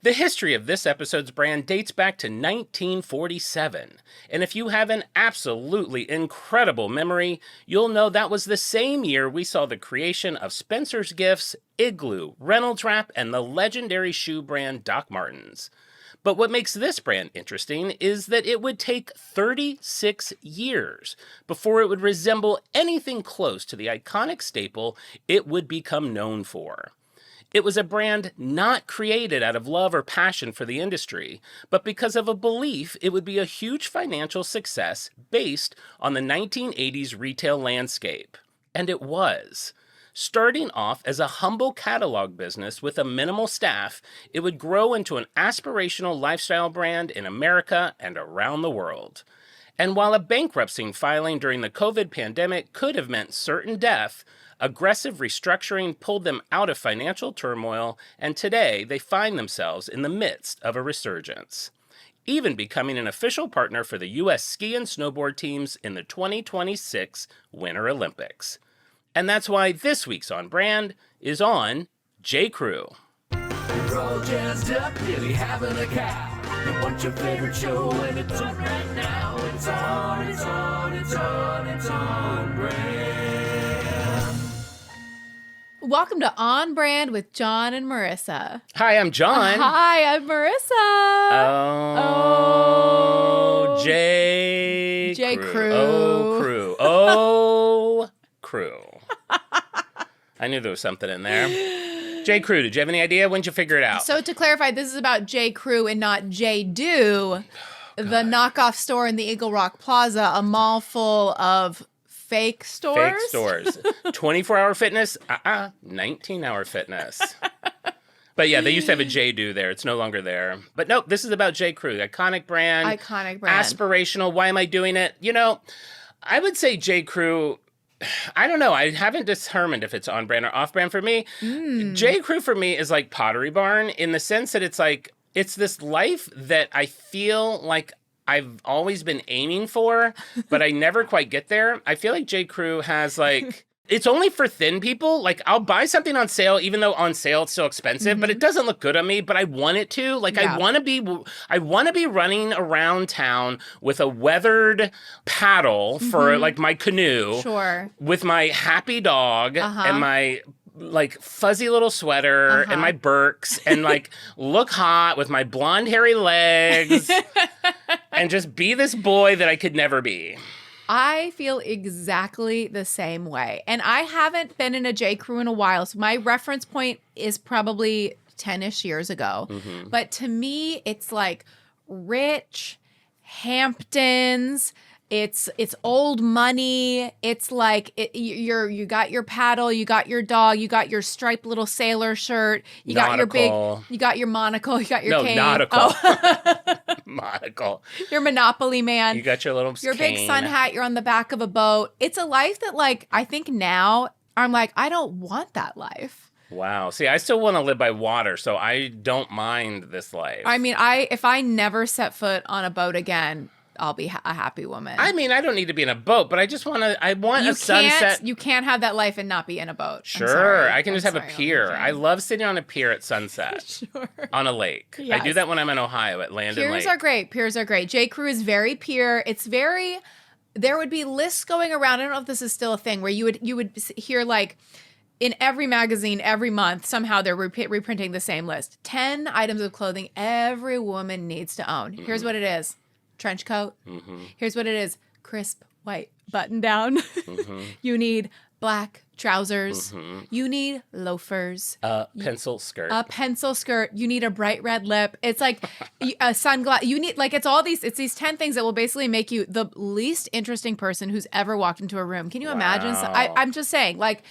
The history of this episode's brand dates back to 1947, and if you have an absolutely incredible memory, you'll know that was the same year we saw the creation of Spencer's Gifts, Igloo, Reynolds Wrap, and the legendary shoe brand Doc Martens. But what makes this brand interesting is that it would take 36 years before it would resemble anything close to the iconic staple it would become known for. It was a brand not created out of love or passion for the industry, but because of a belief it would be a huge financial success based on the 1980s retail landscape. And it was. Starting off as a humble catalog business with a minimal staff, it would grow into an aspirational lifestyle brand in America and around the world. And while a bankruptcy filing during the COVID pandemic could have meant certain death, aggressive restructuring pulled them out of financial turmoil, and today they find themselves in the midst of a resurgence, even becoming an official partner for the U.S. ski and snowboard teams in the 2026 Winter Olympics. And that's why this week's On Brand is on J.Crew. We're all jazzed up, really having a cow. You want your favorite show, and it's on right now. It's on brand. Welcome to On Brand with Jon and Marisa. Hi, I'm Jon. Hi, I'm Marisa. Oh, J.Crew. J.Crew. Oh, Crew. I knew there was something in there. J.Crew, did you have any idea? When did you figure it out? So to clarify, this is about J.Crew and not J.Do, the knockoff store in the Eagle Rock Plaza, a mall full of fake stores. Fake stores. 24-hour fitness? 19-hour fitness. But yeah, they used to have a J.Do there. It's no longer there. But nope, this is about J.Crew. Iconic brand. Iconic brand. Aspirational. Why am I doing it? You know, I would say J.Crew, I don't know. I haven't determined if it's on brand or off brand for me. J.Crew for me is like Pottery Barn in the sense that it's like, it's this life that I feel like I've always been aiming for, but I never quite get there. I feel like J.Crew has like, it's only for thin people. Like I'll buy something on sale, even though on sale it's so expensive, but it doesn't look good on me, but I want it to. Like I want to be running around town with a weathered paddle for like my canoe. Sure. With my happy dog and my like fuzzy little sweater and my Birks and like look hot with my blonde hairy legs and just be this boy that I could never be. I feel exactly the same way. And I haven't been in a J.Crew in a while. So my reference point is probably 10-ish years ago. But to me, it's like rich, Hamptons. It's old money. It's like you got your paddle, you got your dog, you got your striped little sailor shirt, you got your monocle, you got your cane. Nautical. Monocle. Your Monopoly man. You got your little Your cane. big sun hat, you're on the back of a boat. It's a life that like I think now I'm like I don't want that life. Wow. See, I still want to live by water, so I don't mind this life. I mean, if I never set foot on a boat again, I'll be a happy woman. I mean, I don't need to be in a boat, but I want a sunset. You can't have that life and not be in a boat. Sure. I can just have a pier. I love sitting on a pier at sunset. Sure. On a lake. Yes. I do that when I'm in Ohio at Landon Lake. Piers are great. J.Crew is very pier. It's very, there would be lists going around. I don't know if this is still a thing where you would hear like, in every magazine, every month, somehow they're reprinting the same list. 10 items of clothing every woman needs to own. Here's what it is. Trench coat. Here's what it is. Crisp white button down. You need black trousers. You need loafers. A pencil skirt. You need a bright red lip. It's like a sunglass. You need like it's these 10 things that will basically make you the least interesting person who's ever walked into a room. Can you imagine? So I'm just saying like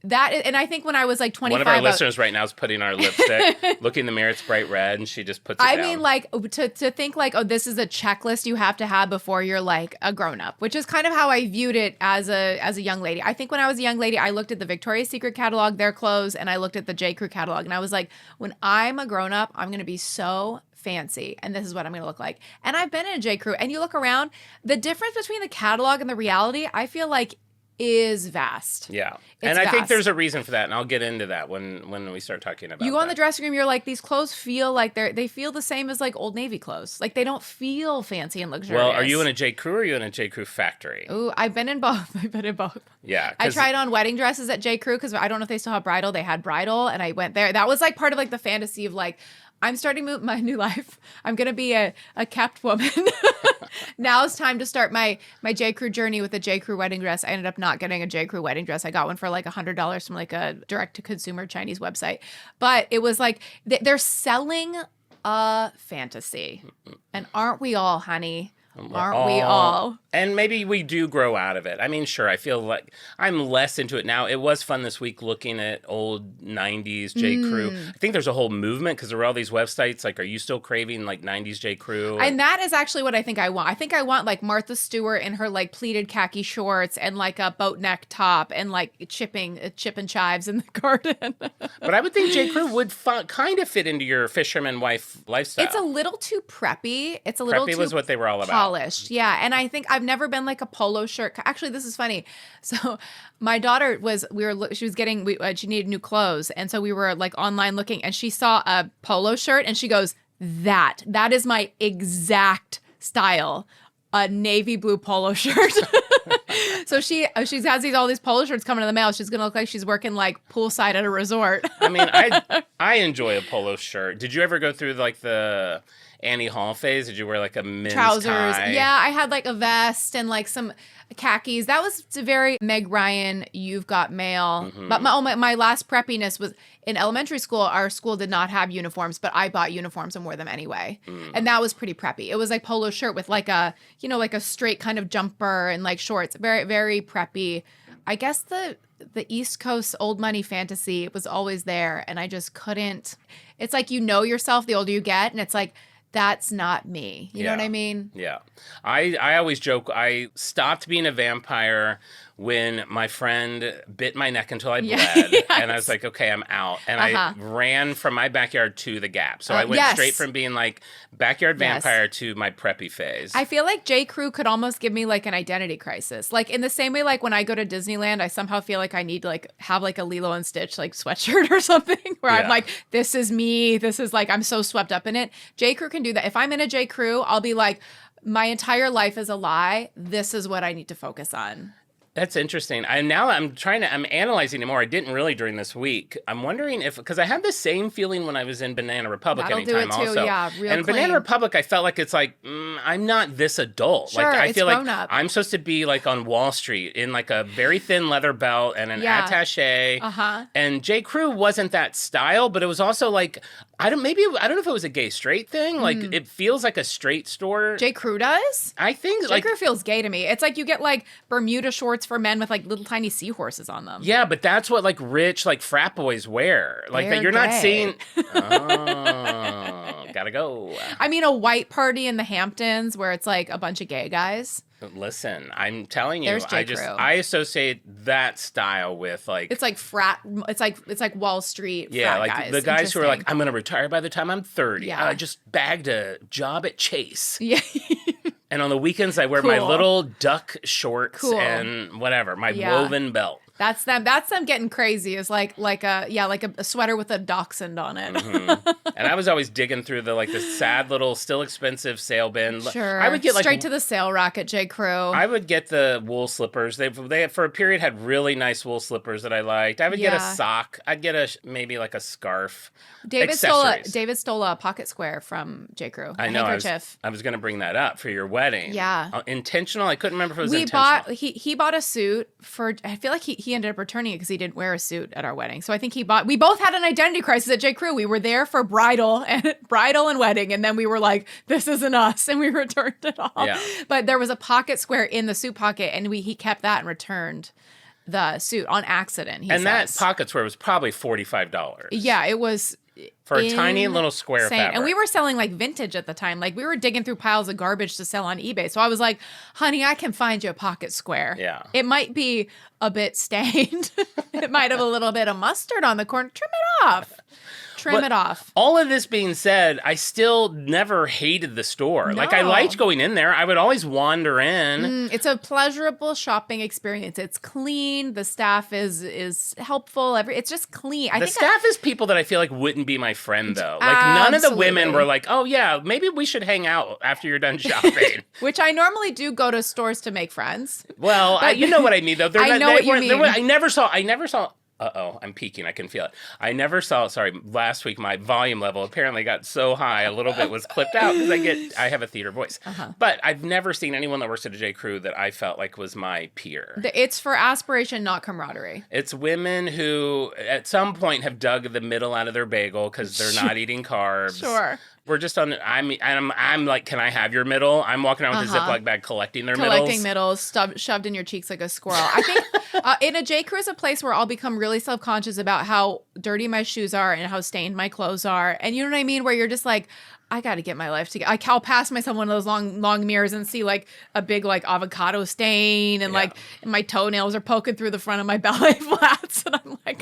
that, and I think when I was like 25, one of our listeners right now is putting our lipstick, looking in the mirror, it's bright red, and she just puts it down. I mean, like, to think like, oh, this is a checklist you have to have before you're like a grown up, which is kind of how I viewed it as a young lady. I think when I was a young lady, I looked at the Victoria's Secret catalog, their clothes, and I looked at the J.Crew catalog, and I was like, when I'm a grown up, I'm going to be so fancy, and this is what I'm going to look like. And I've been in a J.Crew, and you look around, the difference between the catalog and the reality, I feel like is vast. Yeah. It's And I think vast. there's a reason for that, and I'll get into that when we start talking about You go in the that. dressing room, you're like, these clothes feel like they feel the same as like Old Navy clothes. Like they don't feel fancy and luxurious. Well, are you in a J.Crew or are you in a J.Crew factory? Ooh, I've been in both. I've been in both. Yeah. I 'cause- tried on wedding dresses at J.Crew because I don't know if they still have bridal. They had bridal, and I went there. That was like part of like the fantasy of like, I'm starting my new life. I'm gonna be a kept woman. Now it's time to start my J.Crew journey with a J.Crew wedding dress. I ended up not getting a J.Crew wedding dress. I got one for like $100 from like a direct to consumer Chinese website. But it was like they're selling a fantasy, and aren't we all, honey? Aren't we all? And maybe we do grow out of it. I mean, sure, I feel like I'm less into it now. It was fun this week looking at old 90s J.Crew. I think there's a whole movement because there were all these websites like, are you still craving like 90s J.Crew? And that is actually what I think I want. I think I want like Martha Stewart in her like pleated khaki shorts and like a boat neck top and like chip and chives in the garden. But I would think J.Crew would kind of fit into your fisherman wife lifestyle. It's a little too preppy. It's a little Preppy too was what they were all about. polished. Yeah. And I think I've never been like a polo shirt. Actually, this is funny. So my daughter she needed new clothes. And so we were like online looking and she saw a polo shirt and she goes, that is my exact style. A navy blue polo shirt. So she has all these polo shirts coming in the mail. She's going to look like she's working like poolside at a resort. I mean, I enjoy a polo shirt. Did you ever go through like the Annie Hall phase? Did you wear like a men's Trousers? tie? Yeah, I had like a vest and like some khakis. That was very Meg Ryan, You've Got Mail. But my last preppiness was in elementary school. Our school did not have uniforms, but I bought uniforms and wore them anyway. And that was pretty preppy. It was like polo shirt with like a, like a straight kind of jumper and like shorts. Very, very preppy. I guess the East Coast old money fantasy was always there. And I just couldn't. It's like, yourself the older you get. And it's like, that's not me. You know what I mean? Yeah. I always joke, I stopped being a vampire when my friend bit my neck until I bled. Yes. And I was like, okay, I'm out. And I ran from my backyard to the Gap. So I went straight from being like backyard vampire to my preppy phase. I feel like J.Crew could almost give me like an identity crisis. Like in the same way, like when I go to Disneyland, I somehow feel like I need to like have like a Lilo and Stitch like sweatshirt or something where I'm like, this is me. This is like, I'm so swept up in it. J.Crew can do that. If I'm in a J.Crew, I'll be like, my entire life is a lie. This is what I need to focus on. That's interesting. I'm analyzing it more. I didn't really during this week. I'm wondering because I had the same feeling when I was in Banana Republic That'll do anytime it too, also. yeah, real and clean. Banana Republic, I felt like it's like, I'm not this adult. Sure, like I it's feel like grown up. I'm supposed to be like on Wall Street in like a very thin leather belt and an attaché. And J.Crew wasn't that style, but it was also like, I don't know if it was a gay straight thing. Like it feels like a straight store. J.Crew does? I think J.Crew feels gay to me. It's like you get like Bermuda shorts for men with like little tiny seahorses on them. Yeah, but that's what like rich like frat boys wear. Like They're you're not gay. seeing. Oh, gotta go. I mean, a white party in the Hamptons where it's like a bunch of gay guys. Listen, I'm telling you, There's J.Crew. I associate that style with like It's like frat. It's like Wall Street. yeah, frat like guys. the guys who are like, Interesting. I'm gonna retire by the time I'm 30. Yeah. I just bagged a job at Chase. Yeah. And on the weekends, I wear my Cool. little duck shorts Cool. and whatever, my Yeah. woven belt. That's them. That's them getting crazy. Is like a sweater with a dachshund on it. And I was always digging through the sad little, still expensive sale bin. Sure. I would get straight to the sale rack at J.Crew. I would get the wool slippers. They for a period had really nice wool slippers that I liked. I would get a sock. I'd get maybe like a scarf. David Accessories. stole a pocket square from J.Crew. I know. Handkerchief. I was going to bring that up for your wedding. Yeah. Intentional. I couldn't remember if it was intentional. He bought a suit for. I feel like he ended up returning it because he didn't wear a suit at our wedding. So I think we both had an identity crisis at J.Crew. We were there for bridal and wedding, and then we were like, this isn't us, and we returned it all. Yeah. But there was a pocket square in the suit pocket, and he kept that and returned the suit on accident. That pocket square was probably $45. Yeah, it was. For a tiny little square fabric. And we were selling like vintage at the time. Like we were digging through piles of garbage to sell on eBay. So I was like, honey, I can find you a pocket square. Yeah. It might be a bit stained. It might have a little bit of mustard on the corner. Trim it off. Trim it off. All of this being said, I still never hated the store. Like, I No. liked going in there. I would always wander in. It's a pleasurable shopping experience. It's clean. The staff is helpful. It's just clean. The staff is people that I feel like wouldn't be my friend, though. Like, none of the women were like, oh, yeah, maybe we should hang out after you're done shopping. Which I normally do go to stores to make friends. Well, you know what I mean, though. I know what you mean. I never saw. Uh-oh, I'm peaking. I can feel it. I never saw, last week my volume level apparently got so high, a little bit was clipped out because I have a theater voice. But I've never seen anyone that works at a J.Crew that I felt like was my peer. It's for aspiration, not camaraderie. It's women who at some point have dug the middle out of their bagel because they're not eating carbs. Sure. We're just on. I'm like, can I have your middle? I'm walking around with a Ziploc bag collecting their middles, shoved in your cheeks like a squirrel. I think in a J.Crew is a place where I'll become really self-conscious about how dirty my shoes are and how stained my clothes are, and you know what I mean. Where you're just like, I got to get my life together. I'll pass myself one of those long mirrors and see like a big like avocado stain and like my toenails are poking through the front of my ballet flats, and I'm like,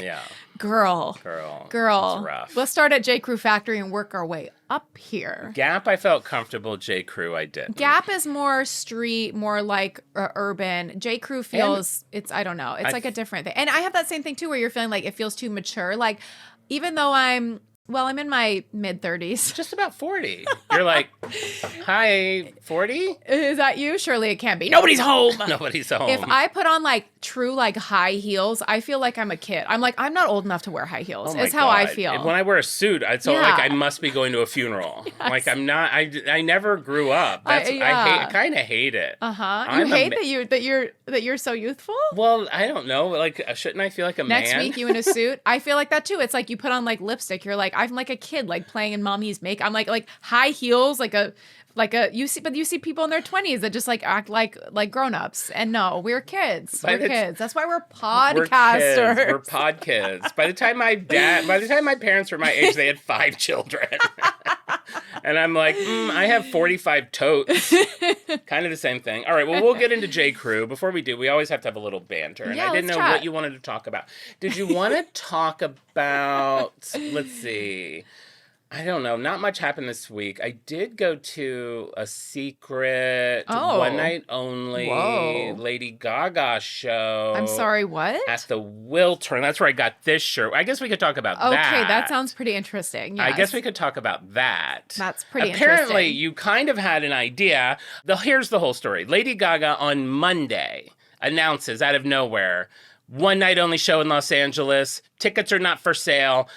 girl. It's rough. Let's start at J.Crew Factory and work our way up here. Gap, I felt comfortable. J.Crew, I didn't. Gap is more street, more like urban. J.Crew feels, I don't know. It's like a different thing. And I have that same thing too, where you're feeling like it feels too mature. Like, even though I'm in my mid-30s. Just about 40. You're like, hi, 40? Is that you? Surely it can't be. Nobody's home. Nobody's home. If I put on like true like high heels, I feel like I'm a kid. I'm like, I'm not old enough to wear high heels. It's how I feel. When I wear a suit, it's all like I must be going to a funeral. Yes. Like I'm not. I never grew up. I kind of hate it. You hate that you're so youthful. Well, I don't know. Like, shouldn't I feel like a man? Next week, you in a suit. I feel like that too. It's like you put on like lipstick. You're like, I'm like a kid, like playing in mommy's makeup. I'm like high heels, you see people in their 20s that just like act like grown-ups. And no, we're kids. We're kids. That's why we're podcasters. We're pod kids. By the time my parents were my age, they had 5 children. And I'm like, I have 45 totes. Kind of the same thing. All right, well, we'll get into J.Crew. Before we do, we always have to have a little banter. And I didn't know what you wanted to talk about. Did you want to talk about, let's see. I don't know. Not much happened this week. I did go to a secret, one night only Lady Gaga show. I'm sorry, what? At the Wiltern. That's where I got this shirt. I guess we could talk about that. Okay, that sounds pretty interesting. Yes. I guess we could talk about that. That's pretty Apparently, interesting. you kind of had an idea. Here's the whole story. Lady Gaga on Monday announces out of nowhere, one night only show in Los Angeles. Tickets are not for sale.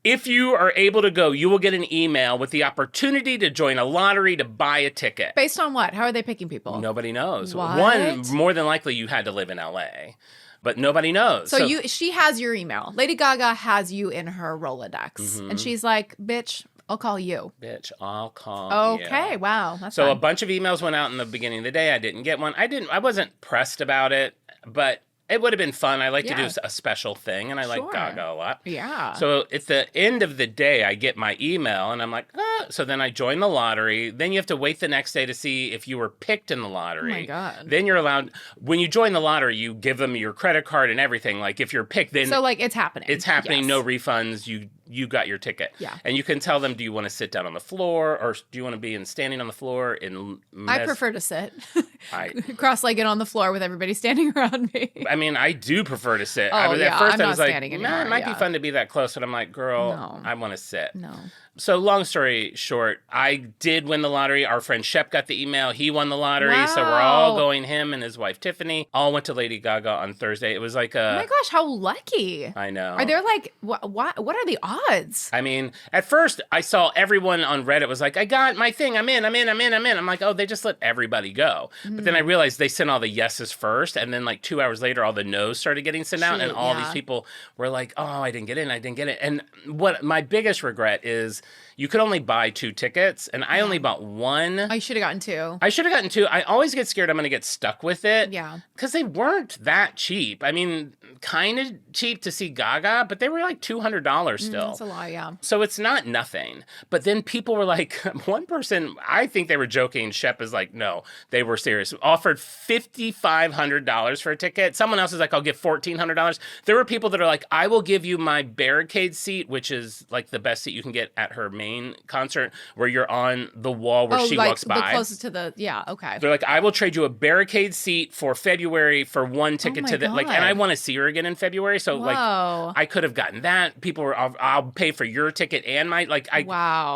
If you are able to go, you will get an email with the opportunity to join a lottery to buy a ticket. Based on what? How are they picking people? Nobody knows. What? One, more than likely, you had to live in LA. But nobody knows. So she has your email. Lady Gaga has you in her Rolodex. And she's like, bitch, I'll call you. Bitch, I'll call you. Okay, wow. That's so fun. A bunch of emails went out in the beginning of the day. I didn't get one. I wasn't pressed about it, but it would have been fun. I like to do a special thing, and I like Gaga a lot. Yeah. So at the end of the day, I get my email, and I'm like, So then I join the lottery. Then you have to wait the next day to see if you were picked in the lottery. Oh, my God. Then you're allowed, when you join the lottery, you give them your credit card and everything. Like, if you're picked, then... So, like, it's happening. It's happening. Yes. No refunds. You got your ticket. Yeah. And you can tell them, do you want to sit down on the floor, or do you want to be standing on the floor? I prefer to sit. Cross-legged on the floor with everybody standing around me. I mean, I do prefer to sit. At first I'm I was like, anymore. It might be fun to be that close. And I'm like, girl, No. I want to sit. No. So long story short, I did win the lottery. Our friend Shep got the email. He won the lottery. Wow. So we're all going, him and his wife Tiffany, all went to Lady Gaga on Thursday. It was like Oh my gosh, how lucky. I know. Are there like, what are the odds? I mean, at first I saw everyone on Reddit was like, I got my thing. I'm in. I'm like, oh, they just let everybody go. But then I realized they sent all the yeses first. And then like 2 hours later, all the no's started getting sent out. And all these people were like, oh, I didn't get in. And what my biggest regret is you could only buy 2 tickets. And I only bought 1. I should have gotten 2. I should have gotten 2. I always get scared I'm going to get stuck with it. Yeah. Because they weren't that cheap. I mean, kind of cheap to see Gaga, but they were like $200 still. That's a lot, yeah. So it's not nothing. But then people were like, one person, I think they were joking. Shep is like, no, they were serious. Offered $5,500 for a ticket. Someone else is like, I'll give $1,400. There were people that are like, I will give you my barricade seat, which is like the best seat you can get at her main concert, where you're on the wall where she walks by. The closest to the, yeah, okay. They're like, I will trade you a barricade seat for February for one ticket to the, like, and I want to see her again in February. So like, I could have gotten that. People were, I'll pay for your ticket and my, like, I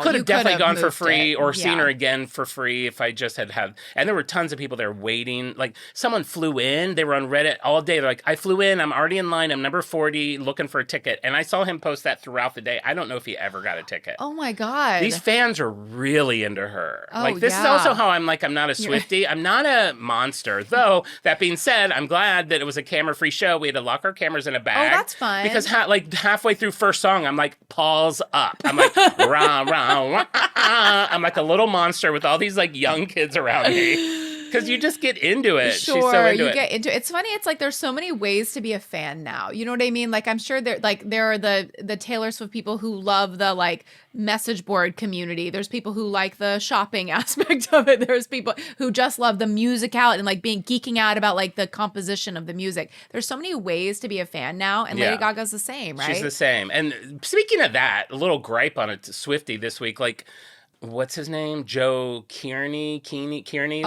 could have definitely gone for free or seen her again for free if I just had, and there were tons of people there waiting. Like, someone flew in, they were on Reddit all day. They're like, I flew in, I'm already in line, I'm number 40 looking for a ticket. And I saw him post that throughout the day. I don't know if he ever got a ticket. Oh my God. These fans are really into her. Oh, like, this is also how I'm like, I'm not a Swiftie. I'm not a monster. Though, that being said, I'm glad that it was a camera-free show. We had to lock our cameras in a bag. Oh, that's fun. Because like halfway through first song, I'm like, pause up. I'm like, rah, rah, rah, ah. I'm like a little monster with all these like young kids around me. Because you just get into it. Sure, she's so into it. Get into it. It's funny. It's like there's so many ways to be a fan now. You know what I mean? Like, I'm sure there are the Taylor Swift people who love the like message board community. There's people who like the shopping aspect of it. There's people who just love the musicality and like geeking out about like the composition of the music. There's so many ways to be a fan now, and Lady Gaga's the same, right? She's the same. And speaking of that, a little gripe on a Swiftie this week, like, what's his name? Joe Kearney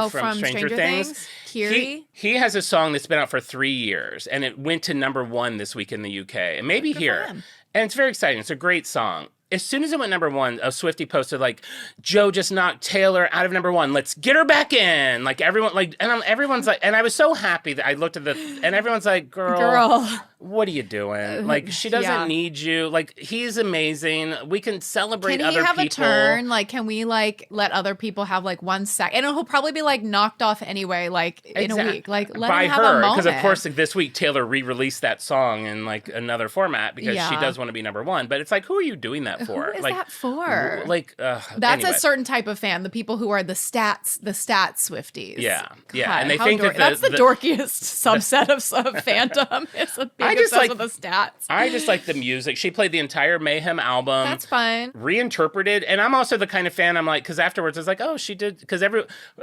from Stranger Things. He has a song that's been out for 3 years, and it went to #1 this week in the UK, and maybe here. And it's very exciting. It's a great song. As soon as it went #1, a Swiftie posted like, Joe just knocked Taylor out of #1. Let's get her back in. Like, everyone, like, and everyone's like, and I was so happy that I looked at and everyone's like, girl. What are you doing? Like, she doesn't need you. Like, he's amazing. We can celebrate other people. Can he have a turn? Like, can we, like, let other people have, like, 1 sec? And he'll probably be, like, knocked off anyway, like, in a week. Like, let him have a moment. Because, of course, like, this week, Taylor re-released that song in, like, another format because she does want to be #1. But it's like, who are you doing that for? Who is like, that for? Like, that's anyway. a certain type of fan. The people who are the stats Swifties. Yeah. God, yeah. And they think that's the dorkiest subset of fandom. It's a big obsessed with the stats. I just like the music. She played the entire Mayhem album. That's fun. Reinterpreted. And I'm also the kind of fan, I'm like, because afterwards it's like, oh, she did, because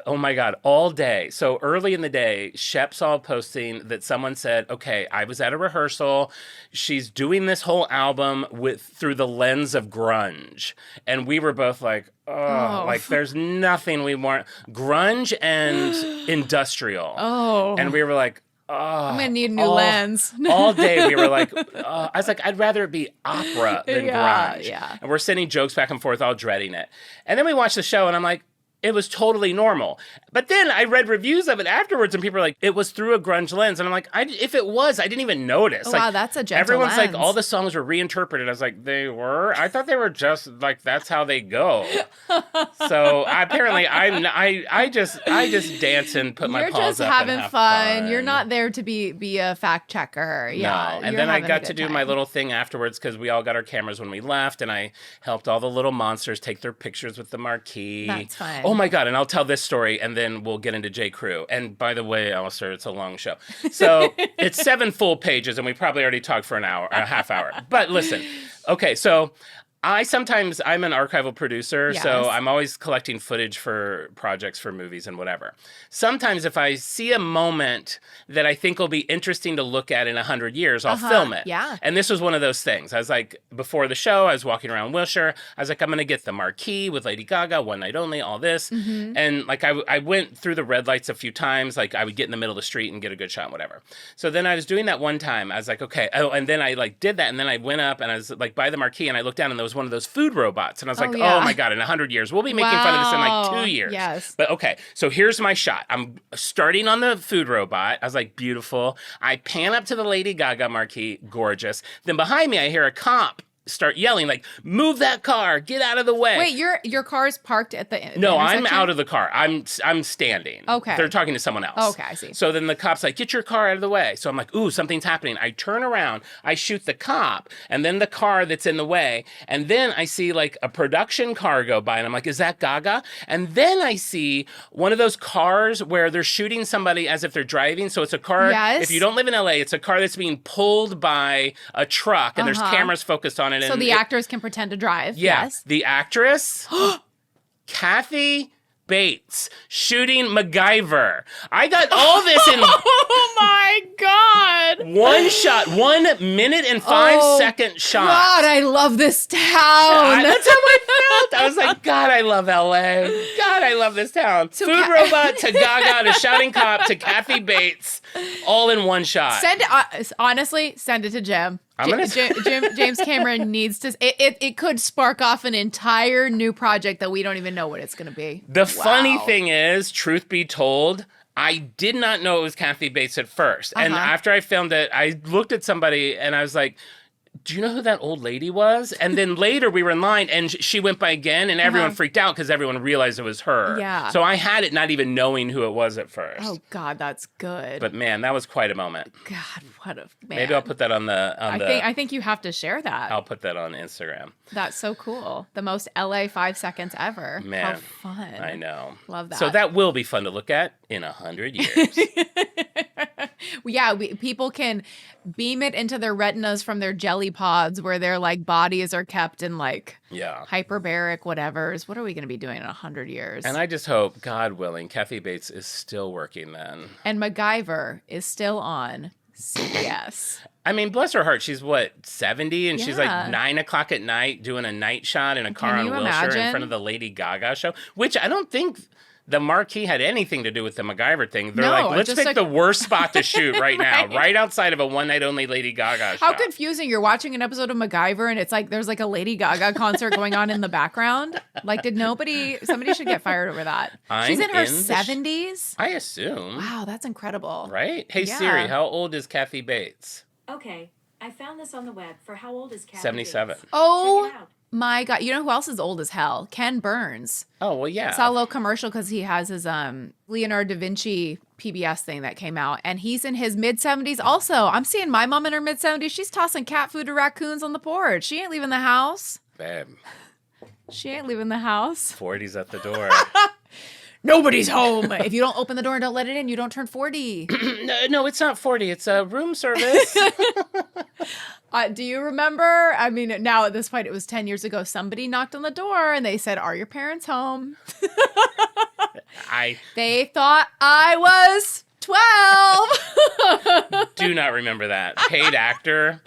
oh my God, all day. So early in the day, Shep saw posting that someone said, okay, I was at a rehearsal. She's doing this whole album through the lens of grunge. And we were both like, oh, like there's nothing we want. Grunge and industrial. Oh. And we were like, I'm going to need a new lens. All day we were like, I was like, I'd rather it be opera than grunge. Yeah. And we're sending jokes back and forth, all dreading it. And then we watched the show and I'm like, it was totally normal. But then I read reviews of it afterwards and people are like, it was through a grunge lens. And I'm like, if it was, I didn't even notice. Oh, like, wow, that's a gentle everyone's lens. like, all the songs were reinterpreted. I was like, they were? I thought they were just like, that's how they go. So apparently I just dance and put my paws up. You're just having fun. You're not there to be a fact checker. Yeah. No. And then I got to do my little thing afterwards because we all got our cameras when we left and I helped all the little monsters take their pictures with the marquee. That's fun. Oh my God. And I'll tell this story and then we'll get into J.Crew. And by the way, Alistair, it's a long show. So it's 7 full pages and we probably already talked for an hour, a half hour. But listen, okay, so I'm an archival producer, so I'm always collecting footage for projects for movies and whatever. Sometimes if I see a moment that I think will be interesting to look at in 100 years, I'll film it. Yeah. And this was one of those things. I was like, before the show, I was walking around Wilshire. I was like, I'm going to get the marquee with Lady Gaga, one night only, all this. Mm-hmm. And like I went through the red lights a few times. Like I would get in the middle of the street and get a good shot, whatever. So then I was doing that one time. I was like, okay. Oh, and then I like did that. And then I went up and I was like by the marquee and I looked down and there was one of those food robots. And I was like, oh my God, in 100 years. We'll be making fun of this in like 2 years. Yes. But okay, so here's my shot. I'm starting on the food robot. I was like, beautiful. I pan up to the Lady Gaga marquee, gorgeous. Then behind me, I hear a cop start yelling, like, move that car, get out of the way. Wait, your car's parked at the No, I'm intersection? out of the car. I'm standing. Okay. They're talking to someone else. Okay, I see. So then the cop's like, get your car out of the way. So I'm like, ooh, something's happening. I turn around, I shoot the cop, and then the car that's in the way. And then I see like a production car go by, and I'm like, is that Gaga? And then I see one of those cars where they're shooting somebody as if they're driving. So it's a car, Yes. if you don't live in LA, it's a car that's being pulled by a truck, and there's cameras focused on it. So and the actors can pretend to drive. yeah, Yes. the actress, Kathy Bates, shooting MacGyver. I got all this in Oh my God. one shot, 1 minute and 5 second shot. God, I love this town. That's how I felt. I was like, God, I love LA. God, I love this town. So Food robot to Gaga to shouting cop to Kathy Bates, all in one shot. Send it, honestly, send it to Jim. I'm gonna- James Cameron needs to. It could spark off an entire new project that we don't even know what it's going to be. The funny Wow. thing is, truth be told, I did not know it was Kathy Bates at first. And after I filmed it, I looked at somebody and I was like, do you know who that old lady was? And then later we were in line and she went by again and everyone freaked out because everyone realized it was her. Yeah. So I had it not even knowing who it was at first. Oh God, that's good. But man, that was quite a moment. God, what a man. Maybe I'll put that on the I think you have to share that. I'll put that on Instagram. That's so cool. The most LA 5 seconds ever. Man, how fun. I know. Love that. So that will be fun to look at in 100 years. Yeah, people can beam it into their retinas from their jelly pods where their like bodies are kept in like Yeah. hyperbaric whatevers. What are we going to be doing in 100 years? And I just hope, God willing, Kathy Bates is still working then. And MacGyver is still on CBS. I mean, bless her heart, she's what, 70? And she's Yeah. like 9 o'clock at night doing a night shot in a car on you Wilshire in imagine? front of the Lady Gaga show, which I don't think the marquee had anything to do with the MacGyver thing. They're No, like, let's just pick like- the worst spot to shoot right now, Right. right outside of a one night only Lady Gaga show. How confusing. You're watching an episode of MacGyver and it's like there's like a Lady Gaga concert going on in the background. Like, somebody should get fired over that. She's in her 70s. I assume. Wow, that's incredible. Right? Hey, Yeah. Siri, how old is Kathy Bates? Okay, I found this on the web for how old is Kathy 77. Bates. Oh Check it out. my God. You know who else is old as hell? Ken Burns. Oh, well, yeah. I saw a little commercial because he has his Leonardo da Vinci PBS thing that came out, and he's in his mid 70s. Also, I'm seeing my mom in her mid 70s. She's tossing cat food to raccoons on the porch. She ain't leaving the house. Babe, She ain't leaving the house. 40's at the door. Nobody's home. If you don't open the door and don't let it in, you don't turn 40. No, it's not 40. It's a room service. Do you remember? I mean, now at this point, it was 10 years ago. Somebody knocked on the door and they said, "Are your parents home?" They thought I was 12. do not remember that. Paid actor.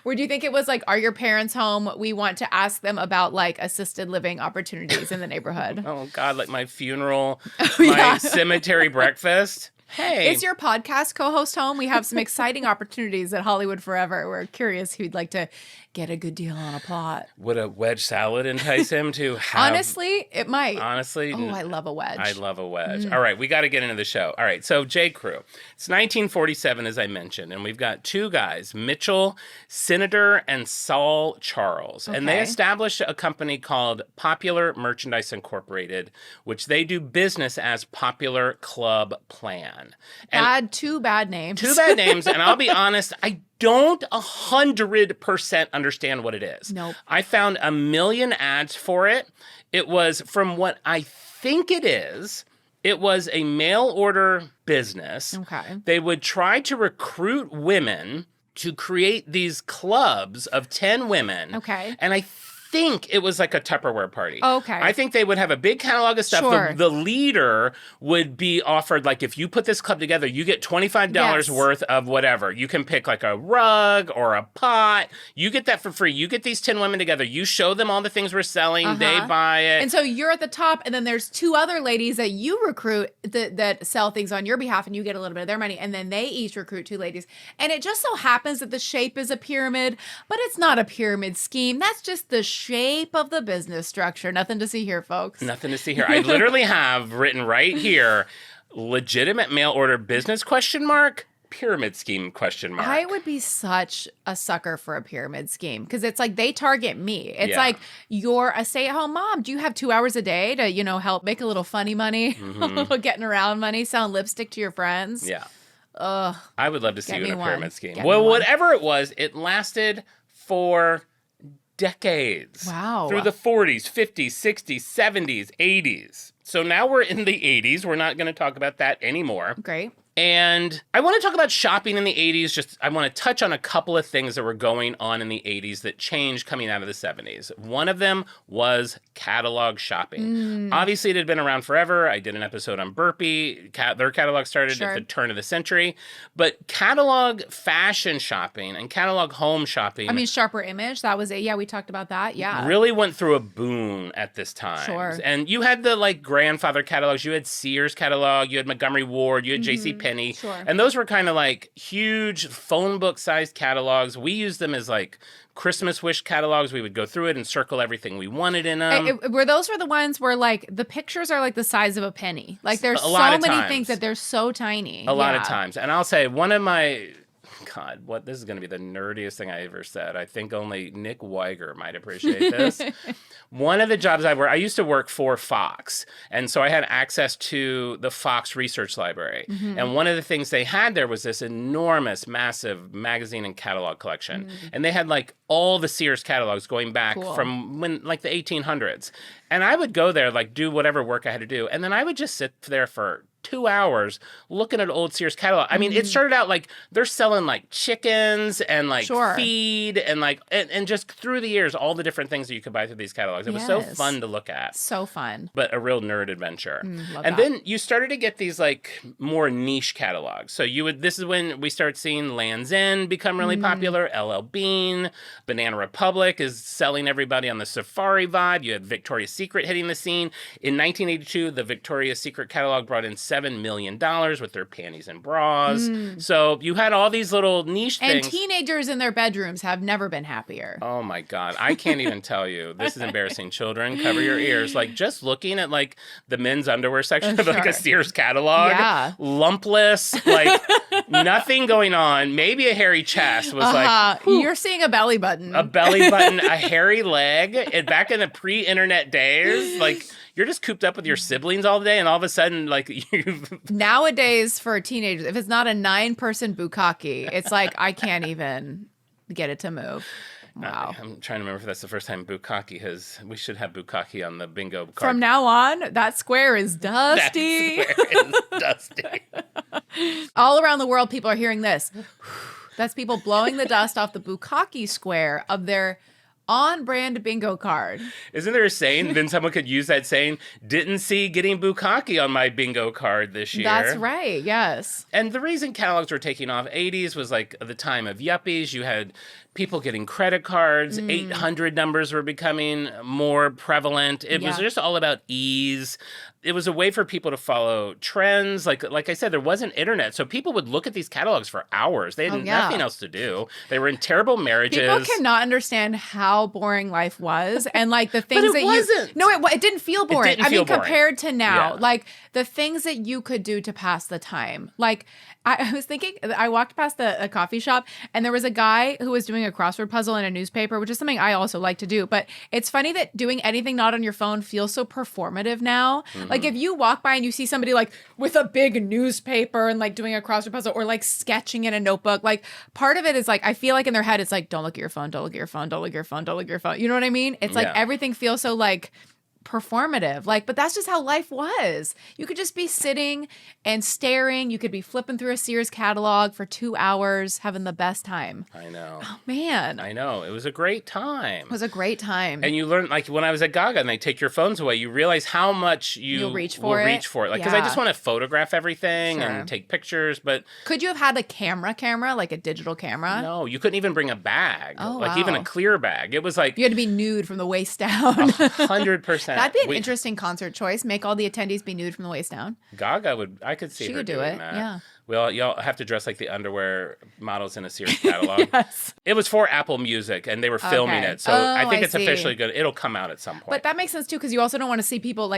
Where do you think it was like, "Are your parents home? We want to ask them about like assisted living opportunities in the neighborhood." Oh, God, like my funeral, yeah. my cemetery breakfast. Hey. Is your podcast co-host home? We have some exciting opportunities at Hollywood Forever. We're curious who'd like to get a good deal on a plot. Would a wedge salad entice him to have? Honestly, it might. Honestly? Oh, I love a wedge. I love a wedge. All right, we got to get into the show. All right, so J.Crew. It's 1947, as I mentioned, and we've got two guys, Mitchell Cinader and Saul Charles. And they Okay. established a company called Popular Merchandise Incorporated, which they do business as Popular Club Plan. And Two bad names. two bad names, and I'll be honest, I don't 100% understand what it is. Nope. I found a million ads for it. It was, from what I think it was a mail order business. Okay. They would try to recruit women to create these clubs of 10 women. Okay. And I think it was like a Tupperware party. Okay. I think they would have a big catalog of stuff. Sure. The leader would be offered, like, if you put this club together, you get $25 Yes. worth of whatever. You can pick like a rug or a pot. You get that for free. You get these 10 women together. You show them all the things we're selling. They buy it. And so you're at the top, and then there's two other ladies that you recruit that sell things on your behalf, and you get a little bit of their money, and then they each recruit two ladies. And it just so happens that the shape is a pyramid, but it's not a pyramid scheme. That's just the shape of the business structure. Nothing to see here, folks. Nothing to see here. I literally have written right here, legitimate mail order business question mark. pyramid scheme question mark. I would be such a sucker for a pyramid scheme because it's like they target me. It's Yeah. like you're a stay-at-home mom. Do you have 2 hours a day to, help make a little funny money, a little getting around money, selling lipstick to your friends? Yeah. Ugh. I would love to see Get you in me a one. pyramid scheme. Get me Well, one. whatever it was, it lasted for decades. Wow. Through the 40s, 50s, 60s, 70s, 80s. So now we're in the 80s. We're not going to talk about that anymore. Great. And I want to talk about shopping in the 80s. I want to touch on a couple of things that were going on in the 80s that changed coming out of the 70s. One of them was catalog shopping. Obviously, it had been around forever. I did an episode on Burpee. Their catalog started at the turn of the century. But catalog fashion shopping and catalog home shopping. I mean, Sharper Image, that was it. Yeah, we talked about that. Yeah. Really went through a boom at this time. Sure. And you had the grandfather catalogs. You had Sears catalog. You had Montgomery Ward. You had J.C. Penney. Sure. And those were kind of like huge phone book sized catalogs. We used them as like Christmas wish catalogs. We would go through it and circle everything we wanted in them. Were those the ones where like the pictures are like the size of a penny? Like there's so lot of many times. things that they're so tiny. A lot of times. And I'll say one of my... God, this is going to be the nerdiest thing I ever said. I think only Nick Weiger might appreciate this. One of the jobs I used to work for Fox. And so I had access to the Fox Research Library. And one of the things they had there was this enormous, massive magazine and catalog collection. And they had like all the Sears catalogs going back from when like the 1800s. And I would go there, like do whatever work I had to do. And then I would just sit there for 2 hours looking at old Sears catalog. I mean, it started out like they're selling like chickens and like feed and like, and just through the years, all the different things that you could buy through these catalogs. It was so fun to look at. So fun. But a real nerd adventure. Love and that. then you started to get these like more niche catalogs. So this is when we start seeing Land's End become really popular. LL Bean, Banana Republic is selling everybody on the safari vibe. You had Victoria's Secret hitting the scene. In 1982, the Victoria's Secret catalog brought in $7 million with their panties and bras. So you had all these little niche And things. teenagers in their bedrooms have never been happier. Oh my God. I can't even tell you. This is embarrassing. Children, cover your ears. Like just looking at like the men's underwear section of like a Sears catalog. Yeah. Lumpless, like nothing going on. Maybe a hairy chest was like You're seeing a belly button. a belly button, a hairy leg. And back in the pre-internet days, like you're just cooped up with your siblings all day, and all of a sudden, like you've Nowadays, for teenagers, if it's not a 9-person bukkake, it's like I can't even get it to move. Wow. I'm trying to remember if that's the first time bukkake has. We should have bukkake on the bingo card. From now on, that square is dusty. That square is dusty. All around the world, people are hearing this. That's people blowing the dust off the bukkake square of their on-brand bingo card. Isn't there a saying? Then someone could use that saying, didn't see getting bukkake on my bingo card this year. That's right, yes. And the reason catalogs were taking off 80s was like the time of yuppies. You had people getting credit cards. 800 numbers were becoming more prevalent. It was just all about ease. It was a way for people to follow trends. Like I said, there wasn't internet. So people would look at these catalogs for hours. They had nothing else to do. They were in terrible marriages. People cannot understand how boring life was, and like the things it that wasn't. it didn't feel boring. didn't feel boring. Compared to now, Yeah. like the things that you could do to pass the time. Like I was thinking, I walked past a coffee shop, and there was a guy who was doing a crossword puzzle in a newspaper, which is something I also like to do. But it's funny that doing anything not on your phone feels so performative now. Like if you walk by and you see somebody like with a big newspaper and like doing a crossword puzzle or like sketching in a notebook, like part of it is like, I feel like in their head, it's like, don't look at your phone, don't look at your phone, don't look at your phone, don't look at your phone. You know what I mean? It's like everything feels so like performative, like, but that's just how life was. You could just be sitting and staring. You could be flipping through a Sears catalog for 2 hours, having the best time. I know. Oh man, I know. It was a great time. it was a great time. And you learn, like when I was at Gaga and they take your phones away, you realize how much You'll reach will for it. reach for it. Like, because I Yeah. just want to photograph everything Sure. and take pictures, but Could you have had a camera, like a digital camera? no, you couldn't even bring a bag, Oh, like even a wow. clear bag. It was like You had to be nude from the waist down. 100%. That'd be an interesting concert choice. Make all the attendees be nude from the waist down. Gaga I could see She her could do doing it, that. yeah. Well, y'all have to dress like the underwear models in a Sears catalog. Yes. It was for Apple Music, and they were filming Okay. it, so Oh, I think I it's see. officially good. It'll come out at some point. But that makes sense too, because you also don't want to see people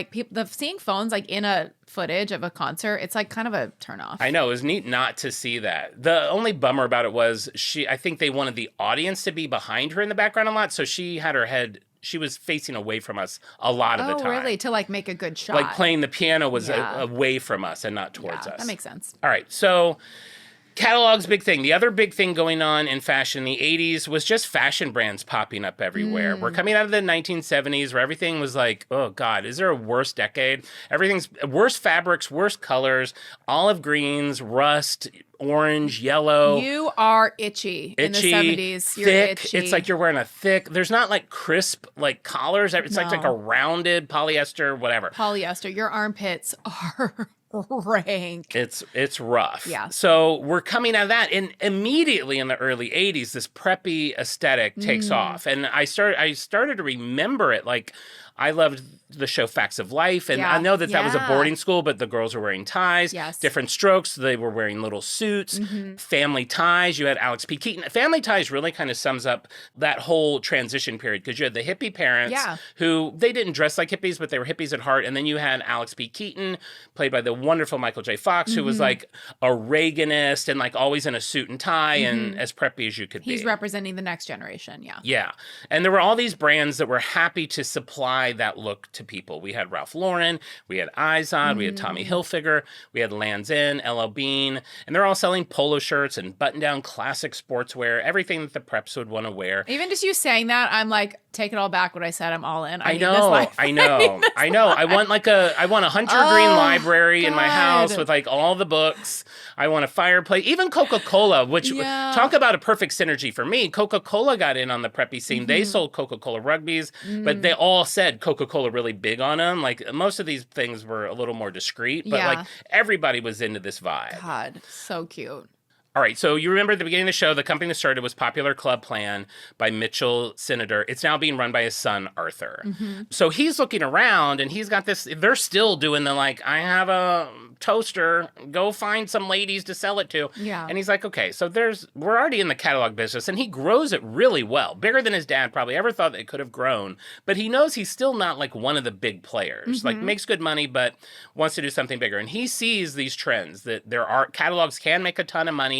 seeing phones like in a footage of a concert. It's like kind of a turnoff. I know, it was neat not to see that. The only bummer about it was I think they wanted the audience to be behind her in the background a lot, so she had her head. She was facing away from us a lot of the time. Oh, really? To like make a good shot. Like playing the piano was Yeah. away from us and not towards us. That makes sense. All right, so catalog's big thing. The other big thing going on in fashion in the 80s was just fashion brands popping up everywhere. We're coming out of the 1970s where everything was like, oh God, is there a worse decade? Everything's worse fabrics, worse colors, olive greens, rust, orange, yellow. You are itchy in the 70s. You're thick. itchy. It's like you're wearing a thick. There's not like crisp like collars. It's like a rounded polyester, whatever. Polyester. Your armpits are rank. It's rough. Yeah. So we're coming out of that, and immediately in the early 80s, this preppy aesthetic takes off. And I started to remember it. Like, I loved the show Facts of Life, and I know that was a boarding school, but the girls were wearing ties, different strokes. They were wearing little suits, family ties. You had Alex P. Keaton. Family ties really kind of sums up that whole transition period, because you had the hippie parents who, they didn't dress like hippies, but they were hippies at heart. And then you had Alex P. Keaton, played by the wonderful Michael J. Fox, who was like a Reaganist and like always in a suit and tie and as preppy as you could be. He's representing the next generation. Yeah. Yeah. And there were all these brands that were happy to supply that look to people. We had Ralph Lauren, we had Izod, we had Tommy Hilfiger, we had Lands' End, LL Bean, and they're all selling polo shirts and button-down classic sportswear, everything that the preps would want to wear. Even just you saying that, I'm like, take it all back what I said. I'm all in. I know. I want a hunter green library in my house with like all the books. I want a fireplace, even Coca-Cola, which talk about a perfect synergy for me. Coca-Cola got in on the preppy scene. They sold Coca-Cola rugbies, but they all said Coca-Cola really big on them. Like most of these things were a little more discreet, but like everybody was into this vibe. God, so cute. All right, so you remember at the beginning of the show, the company that started was Popular Club Plan by Mitchell Cinader. It's now being run by his son, Arthur. So he's looking around, and he's got this, they're still doing the, like, I have a toaster, go find some ladies to sell it to. Yeah. And he's like, okay, so we're already in the catalog business, and he grows it really well, bigger than his dad probably ever thought it could have grown. But he knows he's still not, like, one of the big players. Like, makes good money, but wants to do something bigger. And he sees these trends, that catalogs can make a ton of money,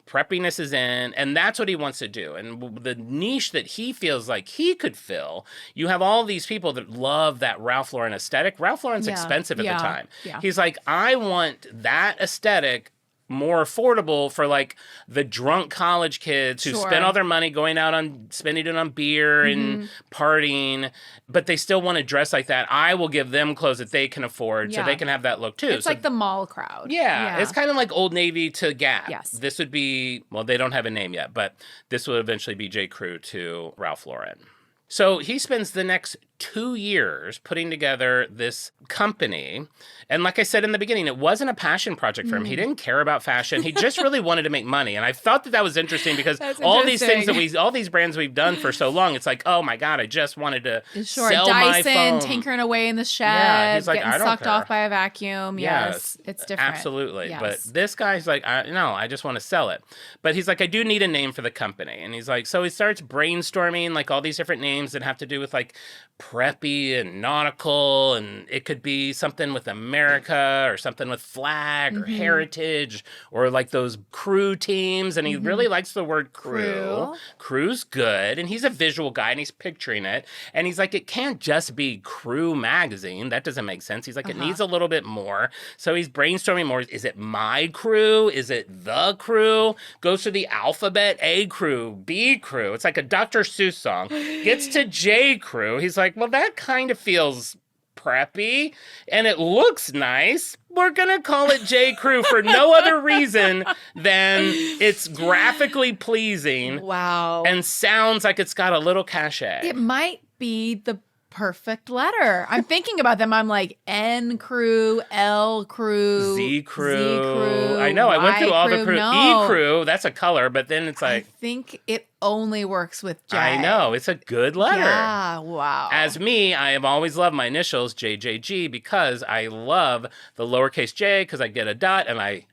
preppiness is in, and that's what he wants to do. And the niche that he feels like he could fill, you have all these people that love that Ralph Lauren aesthetic. Ralph Lauren's expensive at the time. Yeah. He's like, I want that aesthetic more affordable for like the drunk college kids who spend all their money going out on spending it on beer and partying, but they still want to dress like that. I will give them clothes that they can afford so they can have that look too. It's like the mall crowd. Yeah, it's kind of like Old Navy to Gap. Yes. This would be, well, they don't have a name yet, but this will eventually be J.Crew to Ralph Lauren. So he spends the next 2 years putting together this company. And like I said in the beginning, it wasn't a passion project for him. He didn't care about fashion. He just really wanted to make money. And I thought that was interesting because all these things all these brands we've done for so long, it's like, oh my God, I just wanted to sell my Dyson, phone. tinkering away in the shed, He's like, getting I don't sucked care. off by a vacuum. Yes, it's different. Absolutely. Yes. But this guy's like, no, I just want to sell it. But he's like, I do need a name for the company. And he's like, so he starts brainstorming like all these different names that have to do with like preppy and nautical, and it could be something with America or something with flag or heritage or like those crew teams. And he really likes the word crew. Crew's good. And he's a visual guy and he's picturing it. And he's like, it can't just be Crew magazine. That doesn't make sense. He's like, it needs a little bit more. So he's brainstorming more. Is it my crew? Is it the crew? Goes to the alphabet, A crew, B crew. It's like a Dr. Seuss song. Gets to J crew. He's like, well, that kind of feels preppy and it looks nice. We're going to call it J.Crew for no other reason than it's graphically pleasing. Wow. And sounds like it's got a little cachet. It might be the perfect letter. I'm thinking about them. I'm like N.Crew, L.Crew, Z.Crew. I know. I went through all the crew. No. E.Crew, that's a color, but then it's I like, think it only works with J. I know. It's a good letter. Yeah, wow. As me, I have always loved my initials, JJG, because I love the lowercase j because I get a dot, and I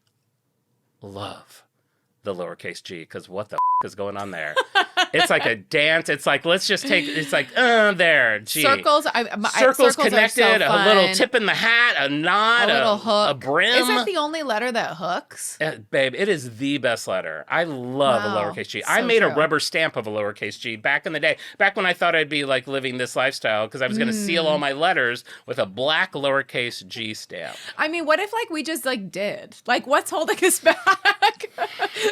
love the lowercase g because what the is going on there? It's like a dance. It's like, let's just take, it's like, there, G. Circles. Circles are connected, so a little fun. tip in the hat, a knot, A little hook. a brim. Is that the only letter that hooks? Babe, it is the best letter. I love a Wow. lowercase g. So I made a true. rubber stamp of a lowercase g back in the day, back when I thought I'd be like living this lifestyle because I was going to seal all my letters with a black lowercase g stamp. I mean, what if like we just like did? Like, what's holding us back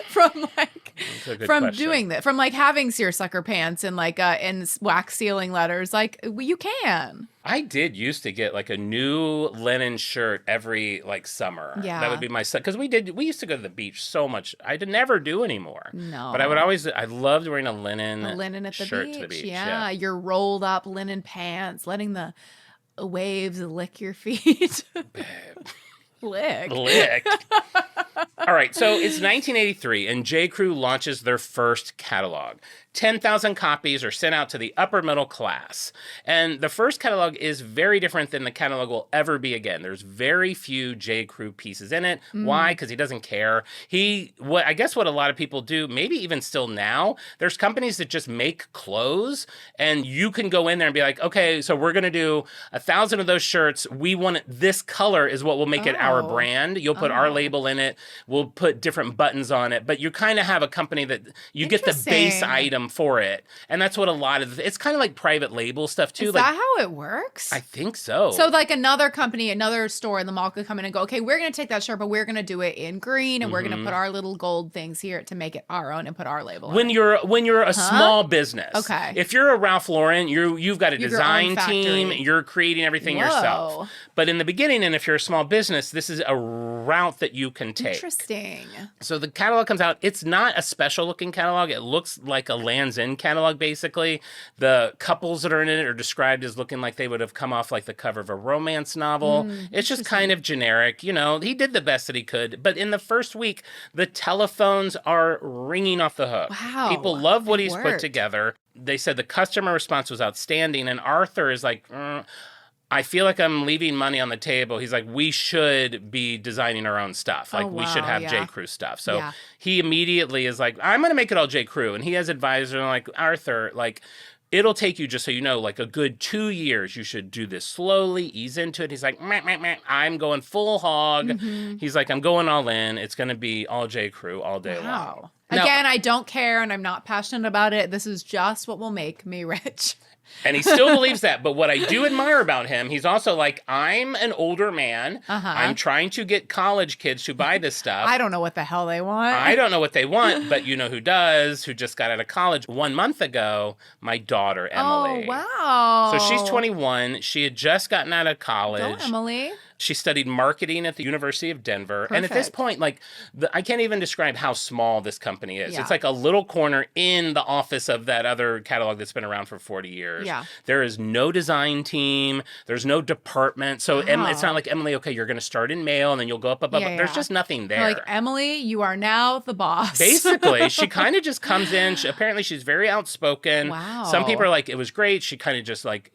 from That's a good from question. doing that? From like having seersucker pants and like and wax sealing letters? Like, you can. I did used to get like a new linen shirt every like summer. Yeah. That would be my because we used to go to the beach so much. I did never do anymore. No. But I loved wearing a linen The linen at the shirt beach. to the beach. Yeah, your rolled up linen pants, letting the waves lick your feet. Lick. Lick. All right, so it's 1983, and J.Crew launches their first catalog. 10,000 copies are sent out to the upper middle class. And the first catalog is very different than the catalog will ever be again. There's very few J.Crew pieces in it. Why? Because he doesn't care. I guess what a lot of people do, maybe even still now, there's companies that just make clothes, and you can go in there and be like, okay, so we're going to do 1,000 of those shirts. We want this color is what will make it our brand. You'll put our label in it. We'll put different buttons on it. But you kind of have a company that you get the base Interesting. item for it. And that's what a lot of it's kind of like private label stuff too. Is like that how it works? I think so. So like another company, another store in the mall could come in and go, okay, we're going to take that shirt, but we're going to do it in green and we're going to put our little gold things here to make it our own and put our label on when it. you're a small business. Okay. If you're a Ralph Lauren, you've got a You have your own design team, factory. you're creating everything yourself. But in the beginning, and if you're a small business, this is a route that you can take. Interesting. So the catalog comes out. It's not a special looking catalog. It looks like a Land's End catalog, basically. The couples that are in it are described as looking like they would have come off like the cover of a romance novel. It's just kind of generic. You know, he did the best that he could. But in the first week, the telephones are ringing off the hook. Wow. People love what It he's put worked. together. They said the customer response was outstanding. And Arthur is like, I feel like I'm leaving money on the table. He's like, we should be designing our own stuff. Like, we should wow, have yeah. J.Crew stuff. So Yeah. he immediately is like, I'm going to make it all J.Crew. And he has advisors and like, Arthur, like, it'll take you, just so you know, like a good 2 years. You should do this slowly, ease into it. He's like, meh, meh, meh. I'm going full hog. He's like, I'm going all in. It's going to be all J.Crew all day long. Wow. Now- Again, I don't care and I'm not passionate about it. This is just what will make me rich. And he still believes that. But what I do admire about him, he's also like, I'm an older man. I'm trying to get college kids to buy this stuff. I don't know what the hell they want. I don't know what they want, but you know who does, who just got out of college 1 month ago? My daughter, Emily. Oh, wow. So she's 21. She had just gotten out of college. Go, Emily. She studied marketing at the University of Denver. And at this Perfect. point, like, I can't even describe how small this company is. Yeah. It's like a little corner in the office of that other catalog that's been around for 40 years. Yeah. There is no design team. There's no department. So it's not like, Emily, okay, you're going to start in mail and then you'll go up. Yeah, There's yeah. just nothing there. Like, Emily, you are now the boss. Basically, she kind of just comes in. Apparently, she's very outspoken. Wow. Some people are like, it was great. She kind of just like,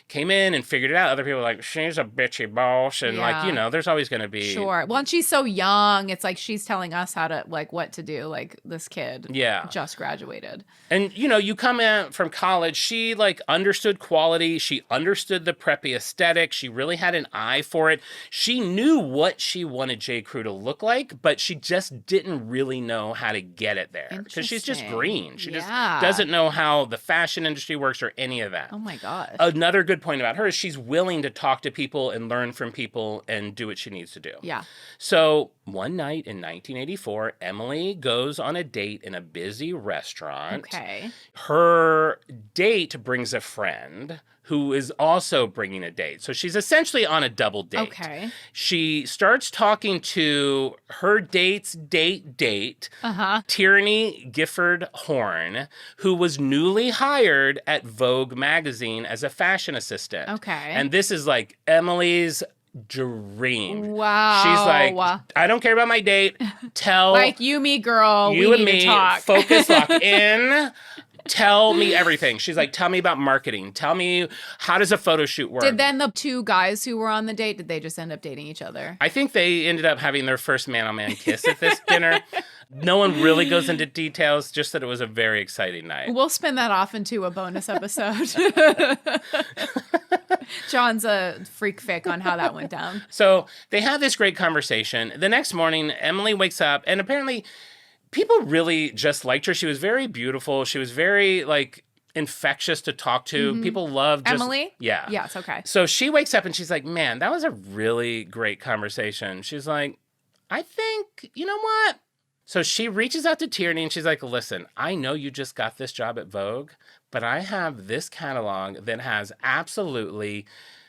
came in and figured it out. Other people are like, she's a bitchy boss. And Yeah. there's always going to be. Sure. Well, and she's so young. It's like she's telling us how to, like, what to do. Like, this kid just graduated. And, you come in from college, she, like, understood quality. She understood the preppy aesthetic. She really had an eye for it. She knew what she wanted J.Crew to look like, but she just didn't really know how to get it there. Because she's just Interesting. green. She just Yeah. doesn't know how the fashion industry works or any of that. Oh, my gosh. Another good point about her is she's willing to talk to people and learn from people and do what she needs to do. Yeah. So one night in 1984, Emily goes on a date in a busy restaurant. Okay. Her date brings a friend who is also bringing a date. So she's essentially on a double date. Okay. She starts talking to her date's date, Tierney Gifford Horn, who was newly hired at Vogue magazine as a fashion assistant. Okay. And this is like Emily's dream. Wow. She's like, I don't care about my date. Tell like you, me, girl. you we and need me, to talk. focus, lock in. Tell me everything. She's like, tell me about marketing. Tell me, how does a photo shoot work? Did then the two guys who were on the date, did they just end up dating each other? I think they ended up having their first man-on-man kiss at this dinner. No one really goes into details, just that it was a very exciting night. We'll spin that off into a bonus episode. John's a freak fic on how that went down. So they have this great conversation. The next morning, Emily wakes up, and apparently people really just liked her. She was very beautiful. She was very, like, infectious to talk to. People loved just... Emily? Yeah. Yes, okay. So she wakes up and she's like, man, that was a really great conversation. She's like, I think, you know what? So she reaches out to Tierney and she's like, listen, I know you just got this job at Vogue, but I have this catalog that has absolutely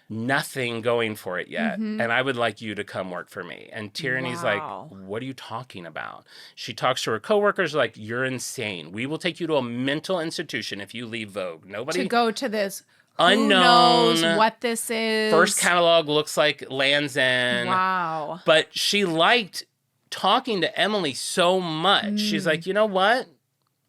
nothing going for it yet. And I would like you to come work for me. And Tierney's Wow. like, what are you talking about? She talks to her coworkers like, you're insane. We will take you to a mental institution if you leave Vogue. Nobody... To go to this Unknown. Who knows what this is? First catalog looks like Land's End. Wow. But she liked talking to Emily so much. She's like, you know what?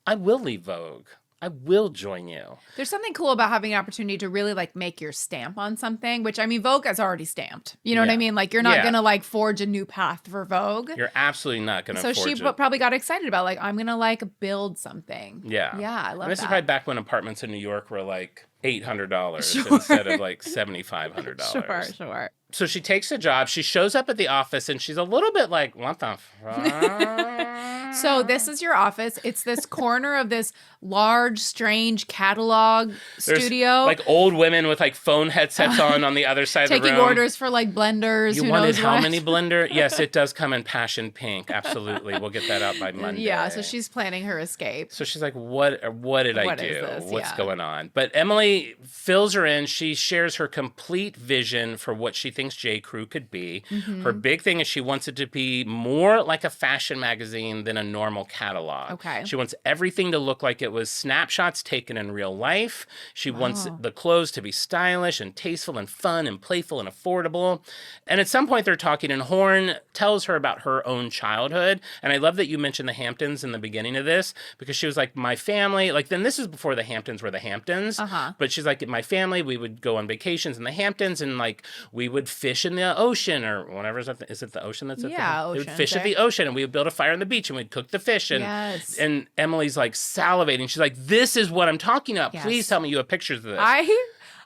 I will leave Vogue. I will join you. There's something cool about having an opportunity to really like make your stamp on something, which I mean, Vogue has already stamped. You know what I mean? Like you're not going to like forge a new path for Vogue. You're absolutely not going to So forge she it. probably got excited about like, I'm going to like build something. Yeah. Yeah, I love and this that. is probably back when apartments in New York were like $800 instead of like $7,500. Sure. So she takes the job. She shows up at the office and she's a little bit like, what the fuck? So this is your office. It's this corner of this large, strange catalog There's studio. like old women with like phone headsets on the other side of the room. Taking orders for like blenders. You who wanted knows how what. many blender? Yes, it does come in passion pink. Absolutely. We'll get that out by Monday. Yeah, so she's planning her escape. So she's like, what did I What do? is this? What's Yeah. going on? But Emily fills her in. She shares her complete vision for what she thinks J.Crew could be. Mm-hmm. Her big thing is she wants it to be more like a fashion magazine than a normal catalog. Okay. She wants everything to look like it was snapshots taken in real life. She wants the clothes to be stylish and tasteful and fun and playful and affordable. And at some point they're talking and Horn tells her about her own childhood. And I love that you mentioned the Hamptons in the beginning of this because she was like, my family, like then this is before the Hamptons were the Hamptons. But she's like, my family, we would go on vacations in the Hamptons and like we would fish in the ocean or whatever. Is it the ocean that's at Yeah, the We would ocean, fish at sure. the ocean and we would build a fire on the beach and we'd cook the fish. And, Yes. and Emily's like salivating. She's like, this is what I'm talking about. Yes. Please tell me you have pictures of this.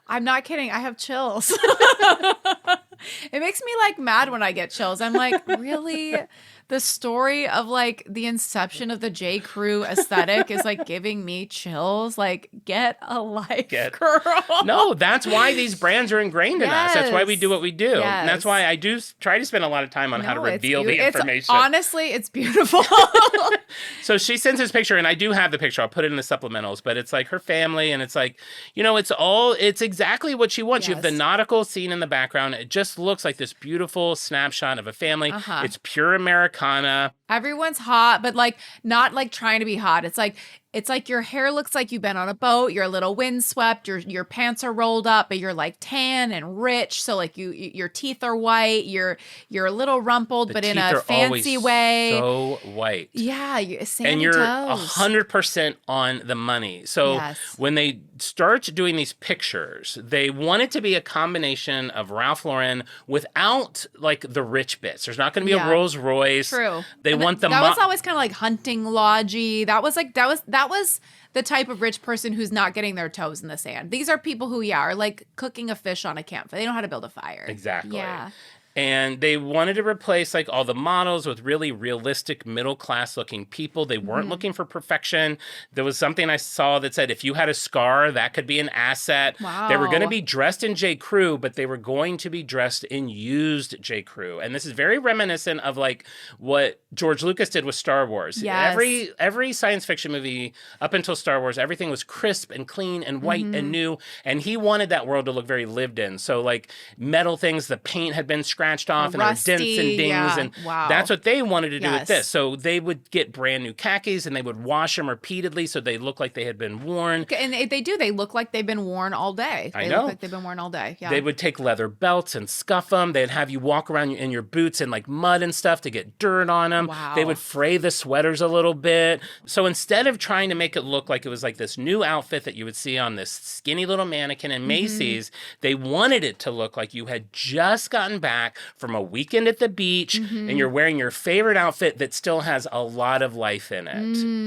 I'm not kidding. I have chills. It makes me like mad when I get chills. I'm like, really? The story of like the inception of the J.Crew aesthetic is like giving me chills. Like, get a life, girl. No, that's why these brands are ingrained in us. That's why we do what we do. Yes. And that's why I do try to spend a lot of time on how to No, it's reveal the it's information. honestly, it's beautiful. So she sends this picture, and I do have the picture. I'll put it in the supplementals, but it's like her family, and it's like, you know, it's exactly what she wants. You have the Yes. nautical scene in the background. It just looks like this beautiful snapshot of a family. It's pure Americana. Everyone's hot, but like not like trying to be hot. It's like your hair looks like you've been on a boat. You're a little windswept. Your pants are rolled up, but you're like tan and rich. So like your teeth are white. You're a little rumpled, The but in teeth a are fancy always way. so white. Yeah, sandy And you're toes. 100% on the money. So Yes. when they start doing these pictures, they want it to be a combination of Ralph Lauren without like the rich bits. There's not going to be Yeah. a Rolls Royce. True. They And want the that was always kind of like hunting lodgy. That was the type of rich person who's not getting their toes in the sand. These are people who are like cooking a fish on a campfire. They know how to build a fire. Exactly. Yeah. And they wanted to replace like all the models with really realistic middle class looking people. They weren't looking for perfection. There was something I saw that said if you had a scar, that could be an asset. Wow. They were going to be dressed in J.Crew, but they were going to be dressed in used J.Crew. And this is very reminiscent of like what George Lucas did with Star Wars. Yes. Every science fiction movie up until Star Wars, everything was crisp and clean and white and new. And he wanted that world to look very lived in. So like metal things, the paint had been scratched off and Rusty, there were dents and dings. yeah. And Wow. that's what they wanted to do Yes. with this. So they would get brand new khakis and they would wash them repeatedly so they look like they had been worn. And they do. They look like they've been worn all day. I They know. look like they've been worn all day. Yeah. They would take leather belts and scuff them. They'd have you walk around in your boots in like mud and stuff to get dirt on them. Wow. They would fray the sweaters a little bit. So instead of trying to make it look like it was like this new outfit that you would see on this skinny little mannequin in Macy's, they wanted it to look like you had just gotten back from a weekend at the beach and you're wearing your favorite outfit that still has a lot of life in it.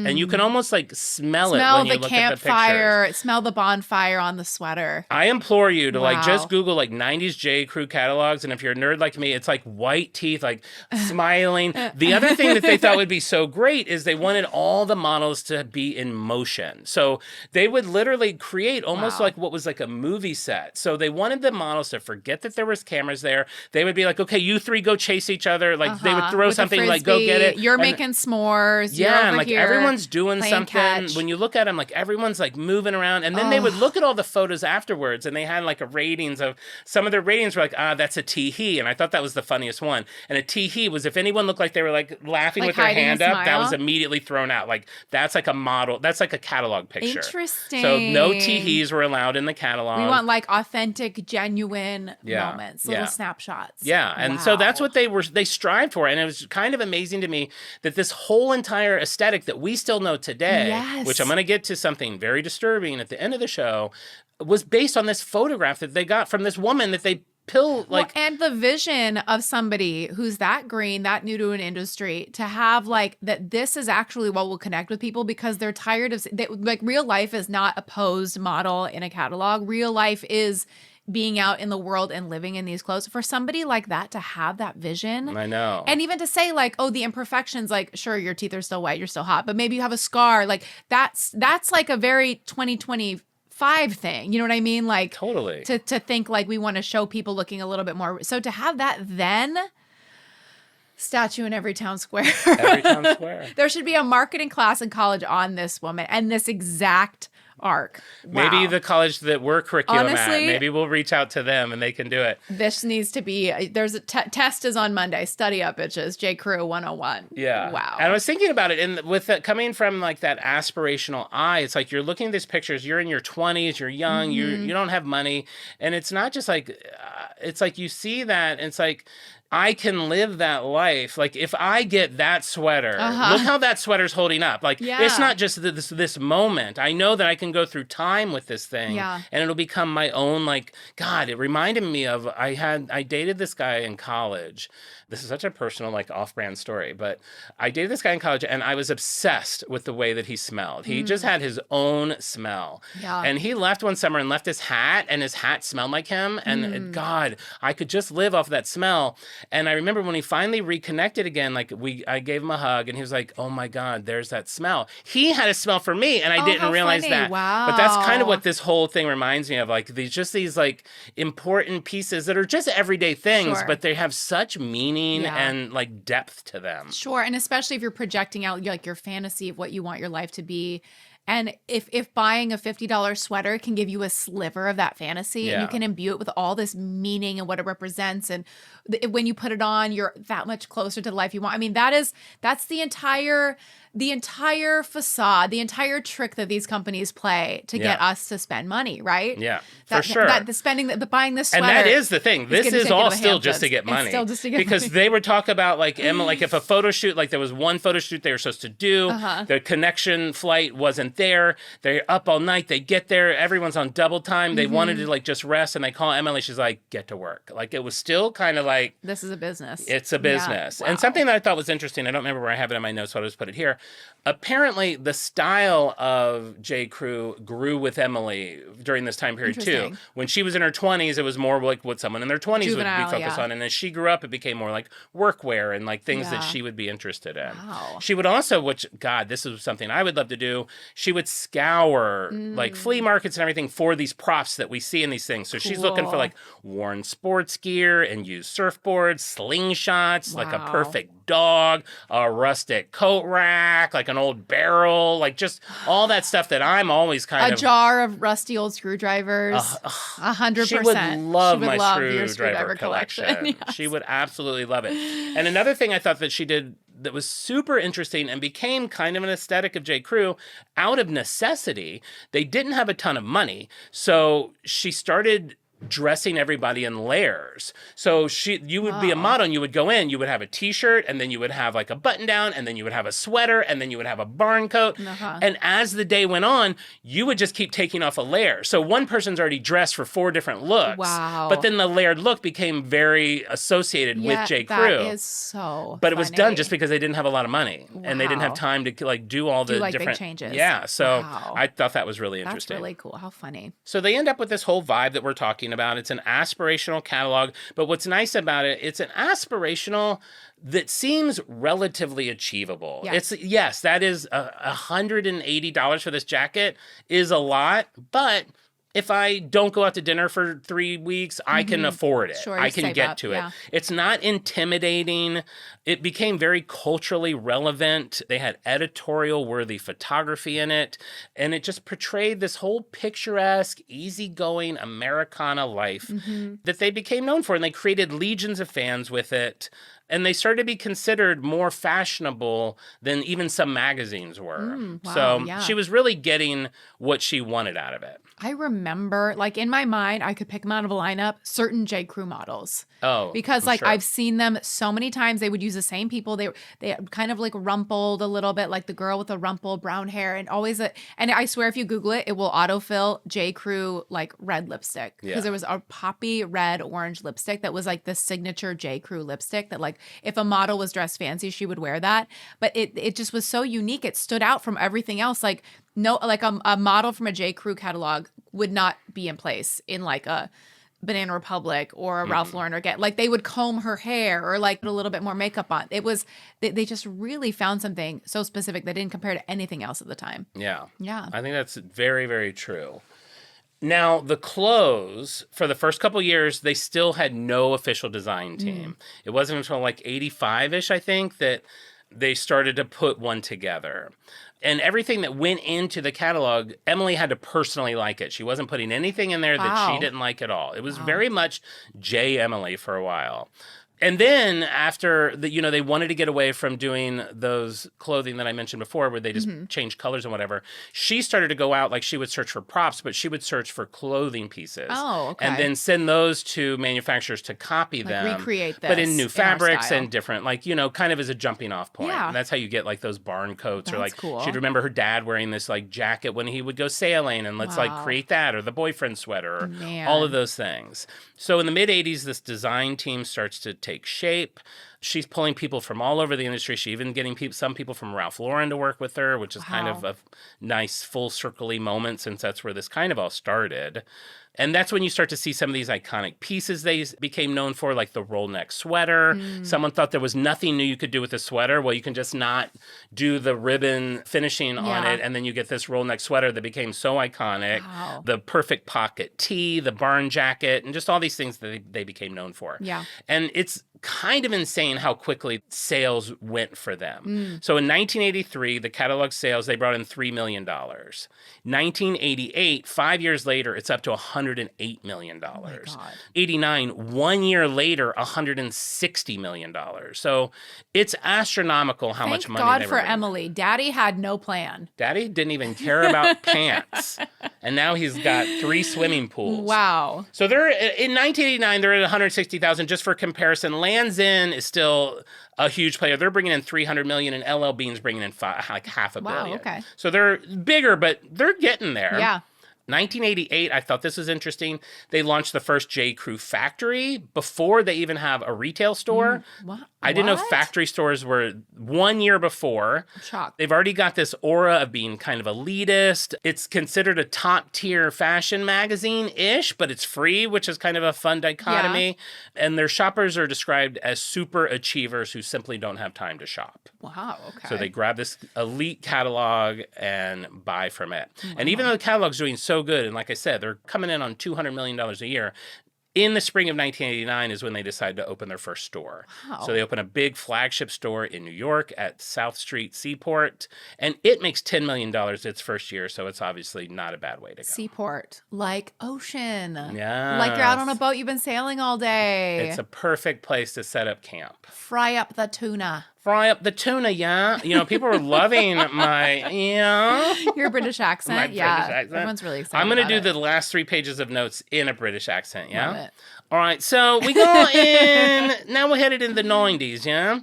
And you can almost like smell it when you the look campfire. at the pictures. Smell the bonfire on the sweater. I implore you to like Wow. just Google like 90s J.Crew catalogs, and if you're a nerd like me, it's like white teeth, like smiling. The other thing that they thought would be so great is they wanted all the models to be in motion. So they would literally create almost Wow. like what was like a movie set. So they wanted the models to forget that there was cameras there. They would be like, okay, you three go chase each other. Like they would throw With a something like, go get frisbee. it. You're And- making s'mores. You're yeah, over and like here everyone's doing playing something. catch. When you look at them, like everyone's like moving around, and then they would look at all the photos afterwards, and they had like a ratings of some of their ratings were like, that's a tee-hee, and I thought that was the funniest one. And a tee-hee was if anyone looked like they were like laughing Like with their hiding a hand up, that smile? was immediately thrown out. Like that's like a model, that's like a catalog picture. Interesting. So no tee-hees were allowed in the catalog. We want like authentic, genuine Yeah, moments, yeah. little snapshots. Yeah, and so that's Wow. what they strived for, and it was kind of amazing to me that this whole entire aesthetic that we still know today, Yes. which I'm going to get to something very disturbing at the end of the show, was based on this photograph that they got from this woman that they like. Well, and the vision of somebody who's that green, that new to an industry, to have like that this is actually what will connect with people because they're tired of like real life is not a posed model in a catalog. Real life is being out in the world and living in these clothes. For somebody like that to have that vision. I know. And even to say like, oh, the imperfections, like, sure, your teeth are still white, you're still hot, but maybe you have a scar. Like that's like a very 2025 thing. You know what I mean? Like Totally. to think like we want to show people looking a little bit more. So to have that then statue in every town square. Every town square. There should be a marketing class in college on this woman and this exact arc. Maybe Wow. the college that we're curriculum at, Honestly- maybe we'll reach out to them and they can do it. This needs to be, there's a test is on Monday. Study up, bitches. J.Crew 101. Yeah. Wow. And I was thinking about it, and with it coming from like that aspirational eye, it's like you're looking at these pictures. You're in your 20s. You're young. You don't have money, and it's not just like it's like you see that, and it's like. I can live that life. Like if I get that sweater, look how that sweater's holding up. Like Yeah. it's not just this moment. I know that I can go through time with this thing, Yeah. and it'll become my own. Like God, it reminded me of I dated this guy in college. This is such a personal, like off-brand story, but I dated this guy in college, and I was obsessed with the way that he smelled. He just had his own smell, Yeah. and he left one summer and left his hat, and his hat smelled like him. And God, I could just live off of that smell. And I remember when he finally reconnected again, like I gave him a hug, and he was like, "Oh my God, there's that smell." He had a smell for me, and I Oh, didn't how realize funny. that. But that's kind of Wow. what this whole thing reminds me of. Like these like important pieces that are just everyday things, Sure. but they have such meaning Yeah. and like depth to them. Sure. And especially if you're projecting out like your fantasy of what you want your life to be. And if buying a $50 sweater can give you a sliver of that fantasy and Yeah. you can imbue it with all this meaning and what it represents. And when you put it on, you're that much closer to the life you want. I mean, that's the entire facade, the entire trick that these companies play to get Yeah. us to spend money, right? Yeah, That, for sure. the buying this sweater. And that is the thing. This gonna is take you all to the still just to Hamptons. get It's money. still just to get because money. they would talk about like Emma, like if a photo shoot, like there was one photo shoot they were supposed to do, the connection flight wasn't there. They're up all night. They get there. Everyone's on double time. They wanted to like just rest, and they call Emily. She's like, "Get to work." Like it was still kind of like This is a business. it's a business. Yeah. And Wow. something that I thought was interesting. I don't remember where I have it in my notes, so I'll just put it here. Apparently, the style of J.Crew grew with Emily during this time period, too. Interesting. When she was in her 20s, it was more like what someone in their 20s would be Juvenile, focused yeah. on. And as she grew up, it became more like workwear and like things that Yeah. she would be interested in. Wow. She would also, which, God, this is something I would love to do, she would scour like flea markets and everything for these props that we see in these things. So she's looking for Cool. like worn sports gear and used surfboards, slingshots, like a Wow. perfect dog, a rustic coat rack, like an old barrel, like just all that stuff that I'm always kind A of. jar of rusty old screwdrivers. 100%. She would love She would my love your screwdriver collection. Yes. She would absolutely love it. And another thing I thought that she did that was super interesting and became kind of an aesthetic of J.Crew out of necessity. They didn't have a ton of money, so she started dressing everybody in layers. So you would be a model and you would go in, you would have a t-shirt and then you would have like a button down and then you would have a sweater and then you would have a barn coat. And as the day went on, you would just keep taking off a layer. So one person's already dressed for 4 different looks. Wow. But then the layered look became very associated with J.Crew. That is so But it was done funny. just because they didn't have a lot of money and they didn't have Wow. time to like do all the like, big different changes. Yeah, so Wow. I thought that was really That's interesting. really cool. How funny. So they end up with this whole vibe that we're talking about. It's an aspirational catalog, but what's nice about it, it's an aspirational that seems relatively achievable. Yes. Yes, that is $180 for this jacket is a lot, but if I don't go out to dinner for 3 weeks, I can afford it. Sure, I you can save get up, to it. yeah. It's not intimidating. It became very culturally relevant. They had editorial worthy photography in it. And it just portrayed this whole picturesque, easygoing Americana life that they became known for. And they created legions of fans with it. And they started to be considered more fashionable than even some magazines were. wow, So yeah. she was really getting what she wanted out of it. I remember, like in my mind, I could pick them out of a lineup, certain J.Crew models. Oh, Because I'm like sure. I've seen them so many times. They would use the same people. They kind of like rumpled a little bit, like the girl with the rumpled brown hair, and always and I swear if you Google it, it will autofill J.Crew like red lipstick because Yeah. there was a poppy red orange lipstick that was like the signature J.Crew lipstick that like if a model was dressed fancy, she would wear that. But it just was so unique. It stood out from everything else. Like no, like a model from a J.Crew catalog would not be in place in like a Banana Republic or a Ralph Lauren or like they would comb her hair or like put a little bit more makeup on. It was they just really found something so specific that didn't compare to anything else at the time. Yeah. Yeah. I think that's very, very true. Now, the clothes, for the first couple years, they still had no official design team. It wasn't until like 85-ish, I think, that they started to put one together. And everything that went into the catalog, Emily had to personally like it. She wasn't putting anything in there that she Wow. didn't like at all. It was very much J. Emily for a while. And then after they wanted to get away from doing those clothing that I mentioned before, where they just changed colors and whatever. She started to go out, like she would search for props, but she would search for clothing pieces. Oh, okay. And then send those to manufacturers to copy Like, them. recreate But this in new in our fabrics style. and different, like, kind of as a jumping off point. Yeah. And that's how you get like those barn coats or That's like, cool. she'd remember her dad wearing this like jacket when he would go sailing and let's like Wow. create that, or the boyfriend sweater, or Man. all of those things. So in the mid 80s, this design team starts to take shape. She's pulling people from all over the industry. She even getting some people from Ralph Lauren to work with her, which is kind of Wow. a nice full circle-y moment since that's where this kind of all started. And that's when you start to see some of these iconic pieces they became known for, like the roll neck sweater. Someone thought there was nothing new you could do with a sweater. Well, you can just not do the ribbon finishing on Yeah. it, and then you get this roll neck sweater that became so iconic. Wow. The perfect pocket tee, the barn jacket, and just all these things that they became known for. Yeah. And it's kind of insane how quickly sales went for them. So in 1983, the catalog sales, they brought in $3 million. 1988, 5 years later, it's up to $108 million. God. 89, 1 year later, $160 million. So it's astronomical how much Thank money God they for were making. Emily. Daddy had no plan. Daddy didn't even care about pants. And now he's got 3 swimming pools. Wow. So they're in 1989, they're at 160,000. Just for comparison, Lands' End is still a huge player. They're bringing in 300 million, and LL Bean's bringing in like half a Wow, billion. okay. So they're bigger, but they're getting there. Yeah. 1988, I thought this was interesting. They launched the first J.Crew factory before they even have a retail store. What? I didn't know What? factory stores were 1 year before. I'm shocked. They've already got this aura of being kind of elitist. It's considered a top tier fashion magazine-ish, but it's free, which is kind of a fun dichotomy. And their shoppers are described as super achievers who simply don't have time to shop. Wow, okay. So they grab this elite catalog and buy from it. And even though the catalog's doing so good, and like I said, they're coming in on $200 million a year, in the spring of 1989 is when they decided to open their first store. Wow. So they open a big flagship store in New York at South Street Seaport, and it makes $10 million its first year, so it's obviously not a bad way to go. Seaport, like ocean. Yeah. Like you're out on a boat, you've been sailing all day. It's a perfect place to set up camp. Fry up the tuna. Fry up the tuna, yeah. You know, people are loving my, yeah. Your British accent, My yeah. British accent. Everyone's really excited. I'm going to about do it. the last 3 pages of notes in a British accent, yeah? Love it. All right, so we go in, now we're headed in the 90s, yeah?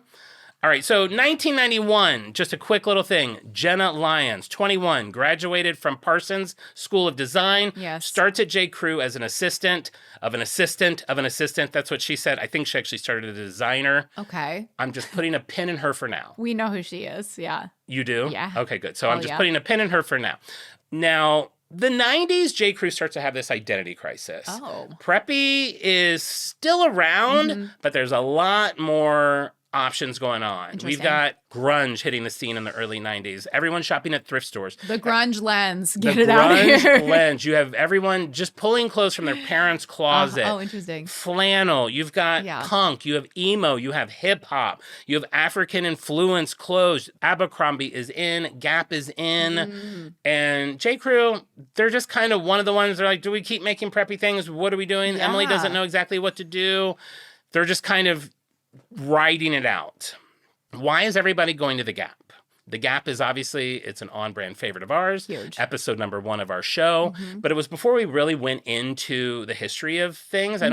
All right, so 1991, just a quick little thing. Jenna Lyons, 21, graduated from Parsons School of Design. Yes. Starts at J.Crew as an assistant of an assistant of an assistant. That's what she said. I think she actually started as a designer. Okay. I'm just putting a pin in her for now. We know who she is, yeah. You do? Yeah. Okay, good. So I'm Oh, just yeah. putting a pin in her for now. Now, the 90s, J.Crew starts to have this identity crisis. Oh. Preppy is still around, but there's a lot more options going on. We've Interesting. got grunge hitting the scene in the early 90s. Everyone's shopping at thrift stores. The grunge lens. The Get it out of grunge here. lens. You have everyone just pulling clothes from their parents' closet. Oh, interesting. Flannel. You've got Yeah. punk. You have emo. You have hip hop. You have African influenced clothes. Abercrombie is in. Gap is in. And J.Crew, they're just kind of one of the ones that are like, do we keep making preppy things? What are we doing? Yeah. Emily doesn't know exactly what to do. They're just kind of riding it out. Why is everybody going to the Gap? The Gap is obviously, it's an on-brand favorite of ours. Huge. Episode number 1 of our show. But it was before we really went into the history of things. I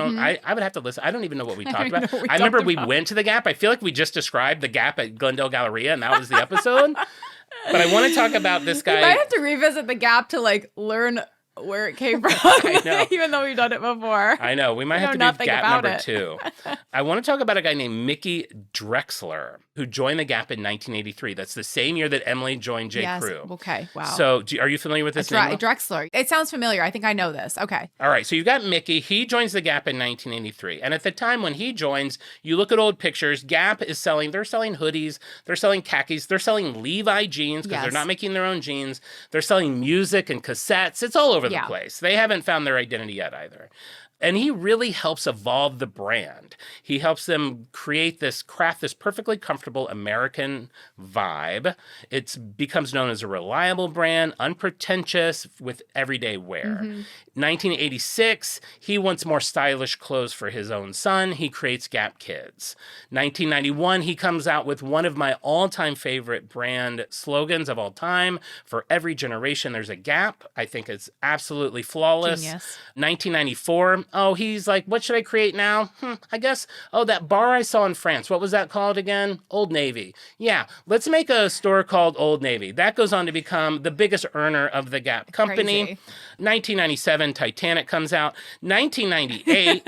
would have to listen. I don't even know what we talked even about. know what we I remember talked we about. went to the Gap. I feel like we just described the Gap at Glendale Galleria, and that was the episode. But I want to talk about this We guy. might have to revisit the Gap to like learn where it came from. I know. Even though we've done it before. I know. We might I have to know do nothing Gap about number it. 2. I want to talk about a guy named Mickey Drexler, who joined the Gap in 1983. That's the same year that Emily joined J.Crew. Yes. Okay. Wow. So are you familiar with this name? Drexler. It sounds familiar. I think I know this. Okay. All right, so you've got Mickey. He joins the Gap in 1983. And at the time when he joins, you look at old pictures, Gap is selling, they're selling hoodies, they're selling khakis, they're selling Levi jeans because they're Yes. not making their own jeans. They're selling music and cassettes. It's all over the Yeah. place. They haven't found their identity yet either. And he really helps evolve the brand. He helps them craft this perfectly comfortable American vibe. It becomes known as a reliable brand, unpretentious with everyday wear. 1986, he wants more stylish clothes for his own son. He creates Gap Kids. 1991, he comes out with one of my all-time favorite brand slogans of all time. For every generation, there's a Gap. I think it's absolutely flawless. Genius. 1994, he's like, what should I create now? I guess, that bar I saw in France, what was that called again? Old Navy. Yeah, let's make a store called Old Navy. That goes on to become the biggest earner of the Gap company. Crazy. 1997, Titanic comes out. 1998,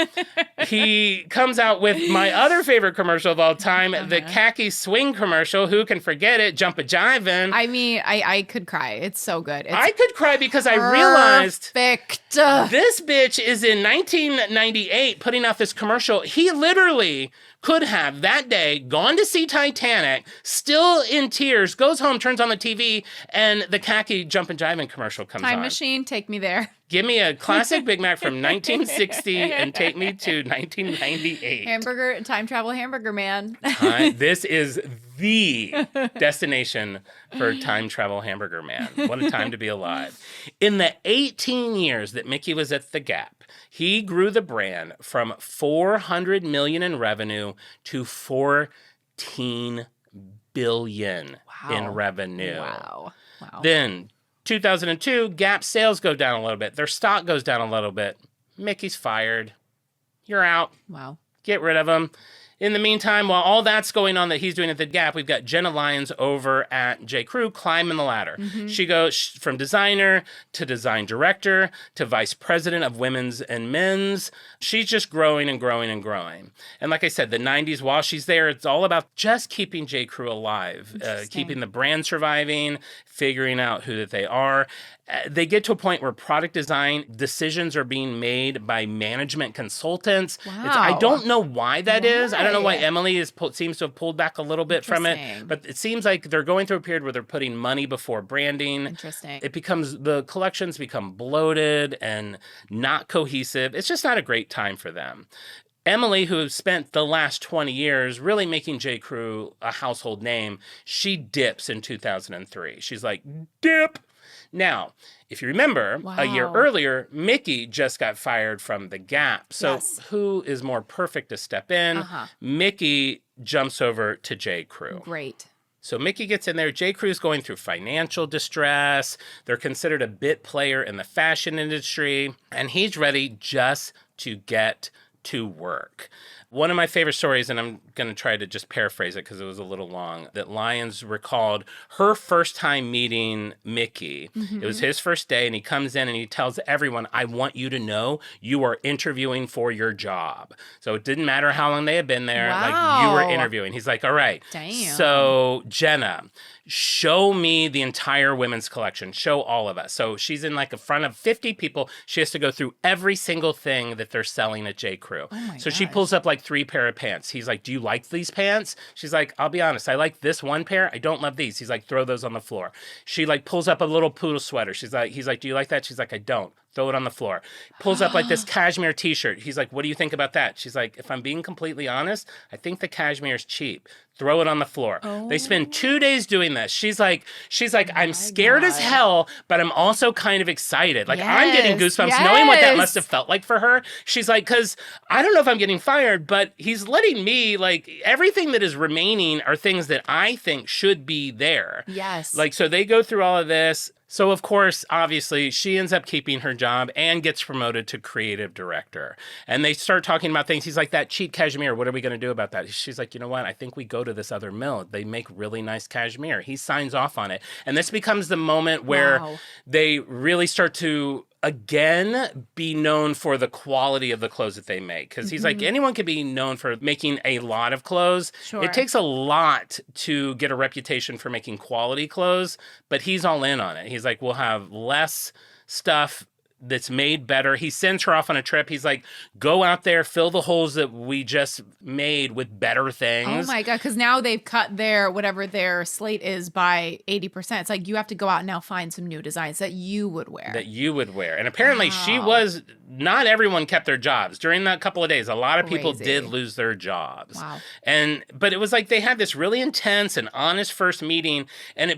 he comes out with my other favorite commercial of all time, the khaki swing commercial. Who can forget it? Jump-a-jivin'. I mean, I could cry. It's so good. It's I could cry because I realized perfect. this bitch is in 1998 putting out this commercial. He literally could have that day gone to see Titanic, still in tears, goes home, turns on the TV, and the khaki Jumpin' Jivin' commercial comes Time on. machine, take me there. Give me a classic Big Mac from 1960 and take me to 1998. Time travel hamburger man. This is the destination for time travel hamburger man. What a time to be alive. In the 18 years that Mickey was at the Gap, he grew the brand from $400 million in revenue to $14 billion in revenue. Wow. Then 2002, Gap sales go down a little bit. Their stock goes down a little bit. Mickey's fired. You're out. Wow. Get rid of him. In the meantime, while all that's going on that he's doing at the Gap, we've got Jenna Lyons over at J.Crew climbing the ladder. She goes from designer to design director to vice president of women's and men's. She's just growing and growing and growing. And like I said, the 90s, while she's there, it's all about just keeping J.Crew alive, keeping the brand surviving, figuring out who that they are. They get to a point where product design decisions are being made by management consultants. Wow. I don't know why that is. I don't know why Why? Emily seems to have pulled back a little bit from it. Interesting. But it seems like they're going through a period where they're putting money before branding. Interesting. The collections become bloated and not cohesive. It's just not a great time for them. Emily, who spent the last 20 years really making J.Crew a household name, she dips in 2003. She's like, dip. Now, if you remember, a year Wow. earlier, Mickey just got fired from the Gap. So Yes. who is more perfect to step in? Mickey jumps over to J.Crew. Great. So Mickey gets in there. J.Crew's going through financial distress. They're considered a bit player in the fashion industry. And he's ready just to get to work. One of my favorite stories, and I'm going to try to just paraphrase it because it was a little long, that Lyons recalled her first time meeting Mickey. It was his first day, and he comes in and he tells everyone, I want you to know you are interviewing for your job. So it didn't matter how long they had been there. Like, you were Wow. interviewing. He's like, all right. Damn. So, Jenna, show me the entire women's collection. Show all of us. So she's in like a front of 50 people. She has to go through every single thing that they're selling at J.Crew. So she pulls up like 3 pair of pants. He's like, do you like these pants? She's like, I'll be honest, I like this one pair. I don't love these. He's like, throw those on the floor. She like pulls up a little poodle sweater. He's like, do you like that? She's like, I don't. Throw it on the floor. Pulls up like this cashmere t-shirt. He's like, what do you think about that? She's like, if I'm being completely honest, I think the cashmere is cheap. Throw it on the floor. They spend 2 days doing this. She's like, I'm scared as hell, but I'm also kind of excited. Like, I'm getting Yes, goosebumps knowing what that yes. must have felt like for her. She's like, because I don't know if I'm getting fired, but he's letting me, like, everything that is remaining are things that I think should be there. Yes. Like, so they go through all of this. So, of course, obviously, she ends up keeping her job and gets promoted to creative director. And they start talking about things. He's like, that cheap cashmere, what are we going to do about that? She's like, you know what? I think we go to this other mill. They make really nice cashmere. He signs off on it. And this becomes the moment where Wow. they really start to, again, be known for the quality of the clothes that they make. Because he's like, anyone could be known for making a lot of clothes. Sure. It takes a lot to get a reputation for making quality clothes, but he's all in on it. He's like, we'll have less stuff that's made better. He sends her off on a trip. He's like, go out there, fill the holes that we just made with better Oh things. my God. Because now they've cut whatever their slate is by 80%. It's like you have to go out and now find some new designs that you would wear. That you would wear. And apparently not everyone kept their jobs. During that couple of days, a lot of people Crazy. did lose their jobs. Wow. But it was like they had this really intense and honest first meeting, and they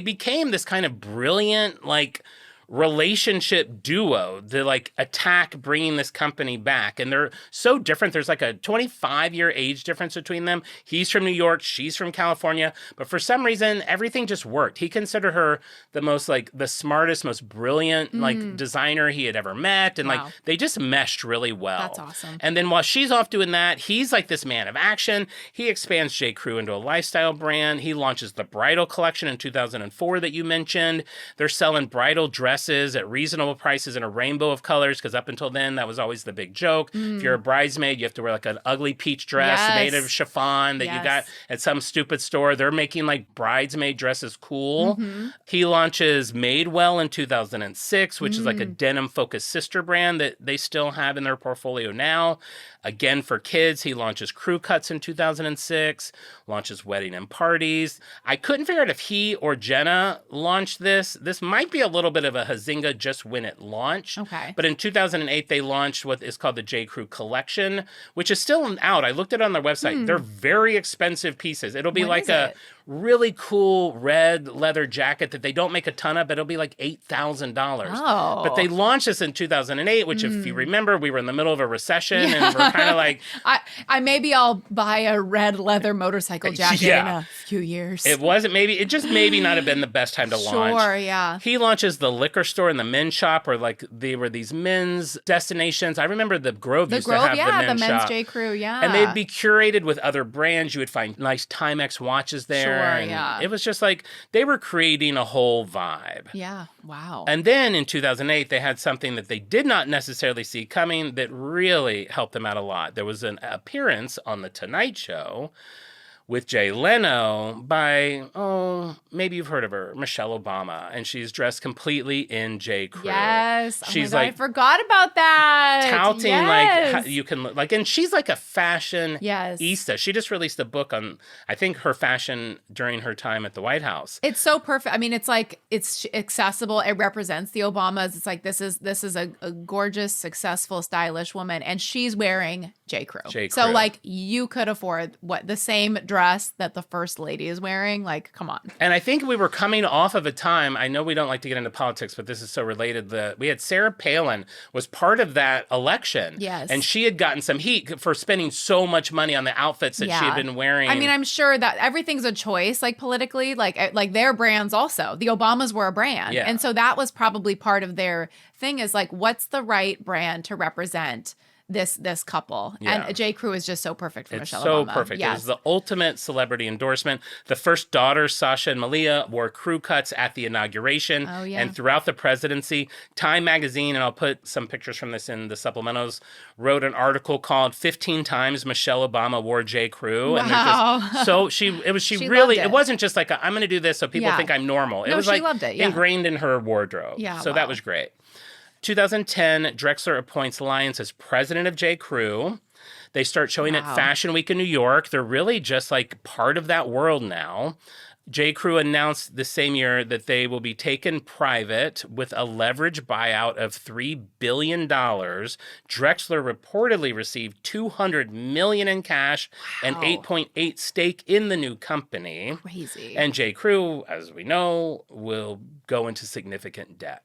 became this kind of brilliant, like, relationship duo to like attack bringing this company back. And they're so different. There's like a 25-year age difference between them. He's from New York, she's from California, but for some reason everything just worked. He considered her the smartest, most brilliant like designer he had ever met, and Wow. like they just meshed really well. That's awesome. And then while she's off doing that, he's like this man of action. He expands J.Crew into a lifestyle brand. He launches the bridal collection in 2004 that you mentioned. They're selling bridal dresses at reasonable prices in a rainbow of colors, because up until then, that was always the big joke. If you're a bridesmaid, you have to wear like an ugly peach dress Yes. made of chiffon that you got Yes. at some stupid store. They're making like bridesmaid dresses cool. He launches Madewell in 2006, which is like a denim-focused sister brand that they still have in their portfolio now. Again, for kids, he launches Crew Cuts in 2006, launches Wedding and Parties. I couldn't figure out if he or Jenna launched this. This might be a little bit of a Hazinga just when it launched. Okay. But in 2008, they launched what is called the J.Crew Collection, which is still out. I looked it on their website. They're very expensive pieces. It'll be What like is a it? really cool red leather jacket that they don't make a ton of, but it'll be like $8,000. Oh. But they launched this in 2008, which if you remember, we were in the middle of a recession and we're kind of like... I maybe I'll buy a red leather motorcycle jacket in a few years. It just maybe not have been the best time to launch. Sure, yeah. He launches the liquor store and the men's shop, or like they were these men's destinations. I remember the Grove used to have the men's shop. J.Crew, yeah. And they'd be curated with other brands. You would find nice Timex watches there. Sure, and yeah. it was just like they were creating a whole vibe. Yeah, wow. And then in 2008, they had something that they did not necessarily see coming that really helped them out a lot. There was an appearance on The Tonight Show with Jay Leno by, maybe you've heard of her, Michelle Obama. And she's dressed completely in J.Crew. Yes. She's I forgot about that. touting, yes. like, you can, like, and she's like a fashion Yes. ista. She just released a book on, I think, her fashion during her time at the White House. It's so perfect. I mean, it's like, it's accessible. It represents the Obamas. It's like, this is a gorgeous, successful, stylish woman. And she's wearing J.Crew. So like, you could afford the same dress that the first lady is wearing. Like, come on. And I think we were coming off of a time, I know we don't like to get into politics, but this is so related. We had Sarah Palin was part of that election. Yes. And she had gotten some heat for spending so much money on the outfits that she had been wearing. I mean, I'm sure that everything's a choice, like politically, like their brands also. The Obamas were a brand. Yeah. And so that was probably part of their thing, is like, what's the right brand to represent this couple? Yeah. And J.Crew is just so perfect for It's Michelle so Obama. perfect. Yes. It was the ultimate celebrity endorsement. The first daughters, Sasha and Malia, wore crew cuts at the inauguration and throughout the presidency. Time magazine, and I'll put some pictures from this in the supplementals, wrote an article called 15 Times Michelle Obama Wore J.Crew. Wow. And so she really, it wasn't just like, I'm going to do this so people think I'm normal. It was she like loved it, ingrained in her wardrobe. Yeah, so that was great. 2010, Drexler appoints Lyons as president of J.Crew. They start showing at Fashion Week in New York. They're really just like part of that world now. J.Crew announced the same year that they will be taken private with a leverage buyout of $3 billion. Drexler reportedly received $200 million in cash and 8.8 stake in the new company. Crazy. And J.Crew, as we know, will go into significant debt.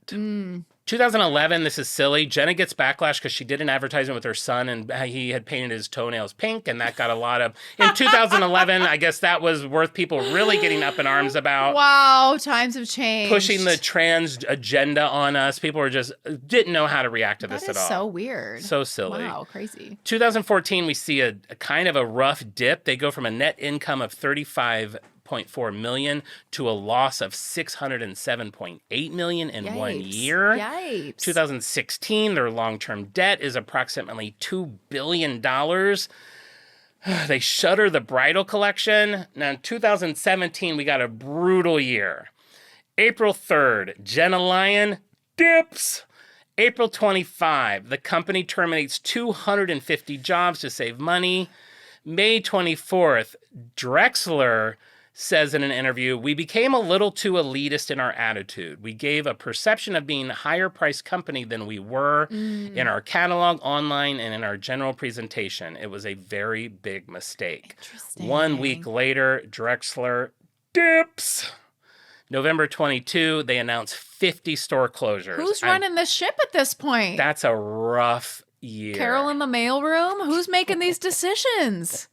2011, this is silly. Jenna gets backlash because she did an advertisement with her son and he had painted his toenails pink, and that got a lot of... In 2011, I guess that was worth people really getting up in arms about. Wow, times have changed. Pushing the trans agenda on us. People were just... didn't know how to react to this at all. That is so weird. So silly. Wow, crazy. 2014, we see a kind of a rough dip. They go from a net income of $35.4 million to a loss of $607.8 million in 1 year. Yikes. 2016, their long-term debt is approximately $2 billion. They shutter the bridal collection. Now, in 2017, we got a brutal year. April 3rd, Jenna Lyon dips. April 25, the company terminates 250 jobs to save money. May 24th, Drexler says in an interview, we became a little too elitist in our attitude. We gave a perception of being a higher priced company than we were in our catalog, online, and in our general presentation. It was a very big mistake. 1 week later, Drexler dips. November 22, they announce 50 store closures. Who's running the ship at this point? That's a rough year. Carol in the mailroom? Who's making these decisions?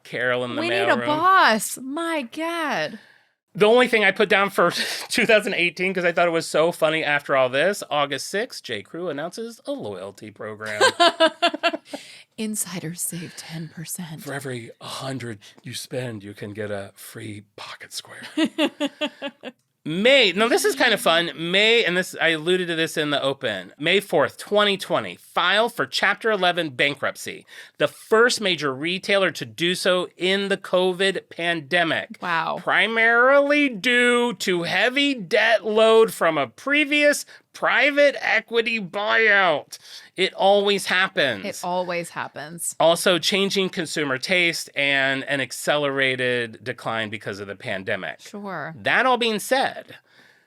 Carol in the mailroom. We need a boss. My God. The only thing I put down for 2018, because I thought it was so funny after all this, August 6th, J.Crew announces a loyalty program. Insiders save 10%. For every 100 you spend, you can get a free pocket square. May, no, this is kind of fun. May, and this, I alluded to this in the open. May 4th, 2020, file for Chapter 11 bankruptcy. The first major retailer to do so in the COVID pandemic. Wow. Primarily due to heavy debt load from a previous private equity buyout. It always happens. It always happens. Also, changing consumer taste and an accelerated decline because of the pandemic. Sure. That all being said,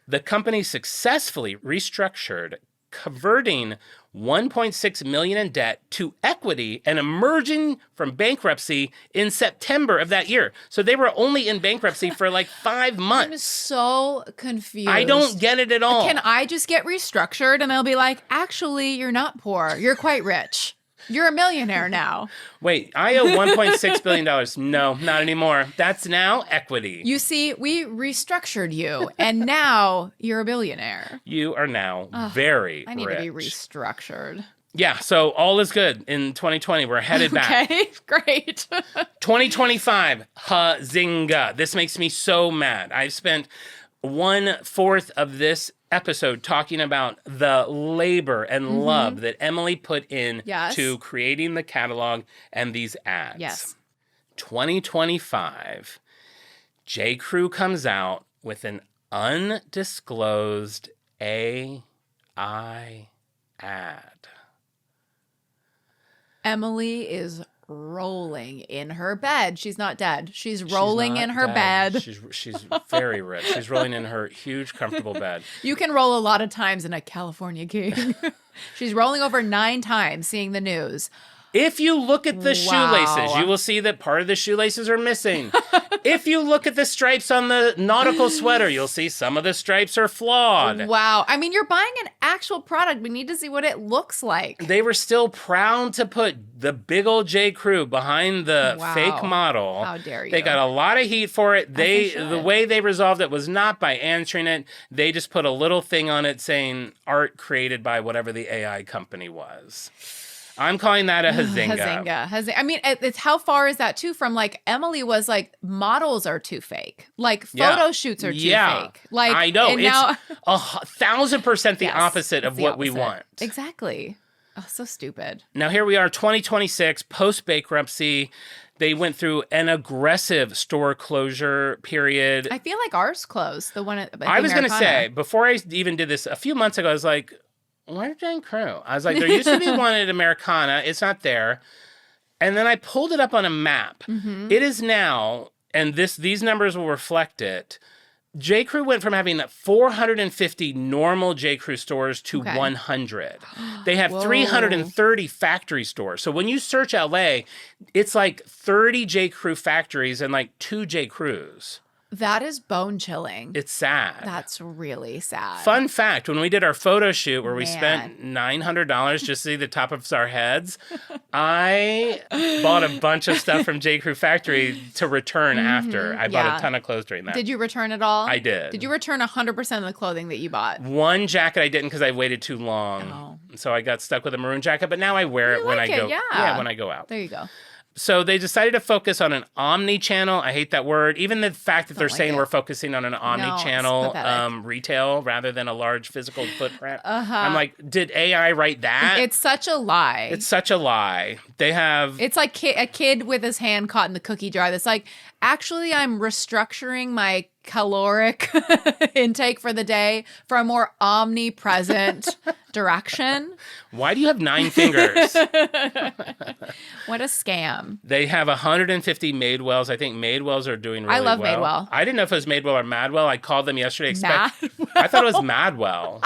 the company successfully restructured converting $1.6 million in debt to equity and emerging from bankruptcy in September of that year. So they were only in bankruptcy for like 5 months. I'm so confused. I don't get it at all. Can I just get restructured and they'll be like, actually, you're not poor. You're quite rich. You're a millionaire now. Wait, I owe $1.6 billion. No, not anymore. That's now equity. You see, we restructured you, and now you're a billionaire. You are now very I need rich. to be restructured. Yeah, so all is good in 2020. We're headed back. Okay, great. 2025, huzinga. This makes me so mad. I've spent 1/4 of this episode talking about the labor and love that Emily put in Yes. to creating the catalog and these ads. Yes. 2025, J.Crew comes out with an undisclosed AI ad. Emily is rolling in her bed. She's not dead. She's rolling in her bed. She's very rich. She's rolling in her huge, comfortable bed. You can roll a lot of times in a California king. She's rolling over 9 times seeing the news. If you look at the shoelaces, Wow. you will see that part of the shoelaces are missing. If you look at the stripes on the nautical sweater, you'll see some of the stripes are flawed. Wow. I mean, you're buying an actual product. We need to see what it looks like. They were still proud to put the big old J.Crew behind the Wow. fake model. How dare you. They got a lot of heat for it. they The should. way they resolved it was not by answering it. They just put a little thing on it saying art created by whatever the AI company was. I'm calling that a huzinga. Huzinga. I mean, it's how far is that too from like Emily was like models are too fake. Like photo shoots are too fake. Like I know. and It's now 1,000% the Yes, opposite of it's the what we opposite. want. Exactly. Oh, so stupid. Now here we are, 2026, post-bankruptcy. They went through an aggressive store closure period. I feel like ours closed. The one at I was going to Americana. say, before I even did this, a few months ago, I was like, where's J.Crew? I was like, there used to be one at Americana. It's not there. And then I pulled it up on a map. Mm-hmm. It is now, and these numbers will reflect it, J.Crew went from having 450 normal J.Crew stores to Okay. 100. They have Whoa. 330 factory stores. So when you search LA, it's like 30 J.Crew factories and like 2 J.Crews. That is bone chilling. It's sad. That's really sad. Fun fact, when we did our photo shoot where we Man. spent $900 just to see the top of our heads, I bought a bunch of stuff from J.Crew Factory to return after. I bought Yeah. a ton of clothes during that. Did you return it all? I did. Did you return 100% of the clothing that you bought? One jacket I didn't because I waited too long. Oh. So I got stuck with a maroon jacket, but now I wear it You when like I it, go. yeah. When I go out. There you go. So they decided to focus on an omni-channel. I hate that word. Even the fact that they're like saying it. we're focusing on an it's omni-channel pathetic. retail rather than a large physical footprint. I'm like, did AI write that? It's such a lie. It's such a lie. They have... It's like a kid with his hand caught in the cookie jar that's like, actually, I'm restructuring my caloric intake for the day for a more omnipresent direction. Why do you have 9 fingers? What a scam. They have 150 Madewells. I think Madewells are doing really I love well. Madewell. I didn't know if it was Madewell or Madwell. I called them yesterday. Madwell. I thought it was Madwell.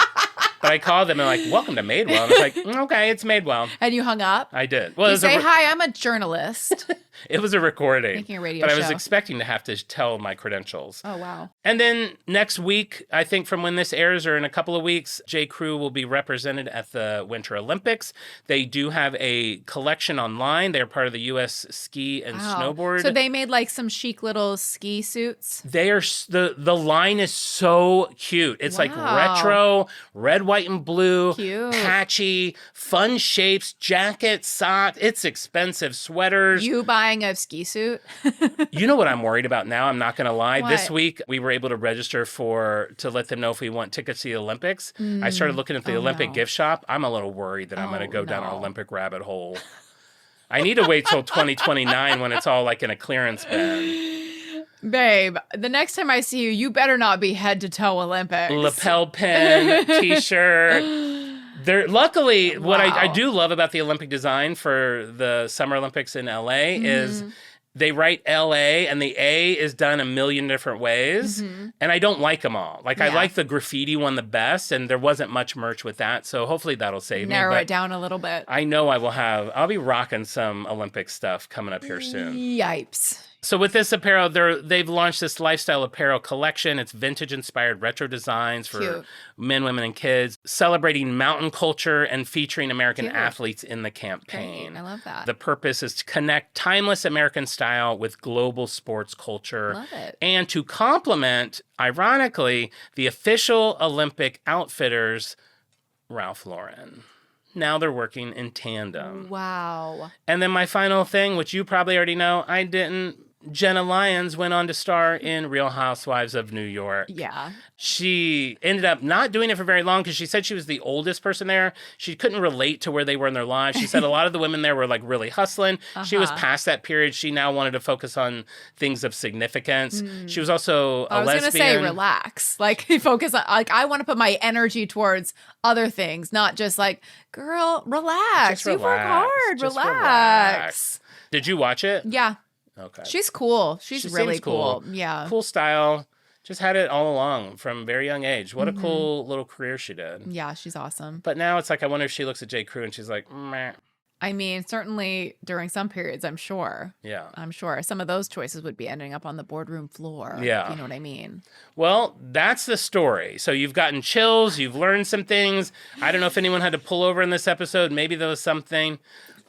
But I called them and like, welcome to Madewell. And I was like, okay, it's Madewell. And you hung up? I did. Well, You it was, say, hi, I'm a journalist. it was a recording. Making a radio but I was show. expecting to have to tell my credentials. Oh, wow. And then next week, I think from when this airs or in a couple of weeks, J.Crew will be represented at the Winter Olympics. They do have a collection online. They're part of the U.S. Ski and Wow. Snowboard. So they made like some chic little ski suits. They are the line is so cute. It's like Wow. retro, red, white, and blue, Cute. patchy, fun shapes, jackets, socks. It's expensive sweaters. You buying a ski suit? You know what I'm worried about now? I'm not going to lie. What? This week we were able to register to let them know if we want tickets to the Olympics. I started looking at the Olympic no. gift shop. I'm a little worried that I'm going to Oh, go down an no. Olympic rabbit hole. I need to wait till 2029 when it's all like in a clearance bin. Babe, the next time I see you, you better not be head to toe Olympics. Lapel pin, t-shirt. Luckily, what I Wow. do love about the Olympic design for the Summer Olympics in LA is they write LA and the A is done a million different ways. And I don't like them all. Like, I Yeah. like the graffiti one the best, and there wasn't much merch with that. So hopefully that'll save Narrow me. But it down a little bit. I know I'll be rocking some Olympic stuff coming up here soon. Yipes. So with this apparel, they've launched this lifestyle apparel collection. It's vintage-inspired retro designs for Cute. men, women, and kids, celebrating mountain culture and featuring American Cute. athletes in the campaign. Great. I love that. The purpose is to connect timeless American style with global sports culture. Love it. And to complement, ironically, the official Olympic outfitters, Ralph Lauren. Now they're working in tandem. Wow. And then my final thing, which you probably already know, I didn't. Jenna Lyons went on to star in Real Housewives of New York. Yeah. She ended up not doing it for very long because she said she was the oldest person there. She couldn't relate to where they were in their lives. She said a lot of the women there were like really hustling. She was past that period. She now wanted to focus on things of significance. She was also a lesbian. I was going to say relax. Like focus on, like, I want to put my energy towards other things, not just like, girl, relax. Just You work relax. hard. Just relax. Did you watch it? Yeah. Okay. She's cool. She She's really seems cool. Yeah. Cool style. Just had it all along from a very young age. What a cool little career she did. Yeah, she's awesome. But now it's like, I wonder if she looks at J.Crew and she's like, meh. I mean, certainly during some periods, I'm sure. Yeah. I'm sure some of those choices would be ending up on the boardroom floor. Yeah. If you know what I mean? Well, that's the story. So you've gotten chills. You've learned some things. I don't know if anyone had to pull over in this episode. Maybe there was something.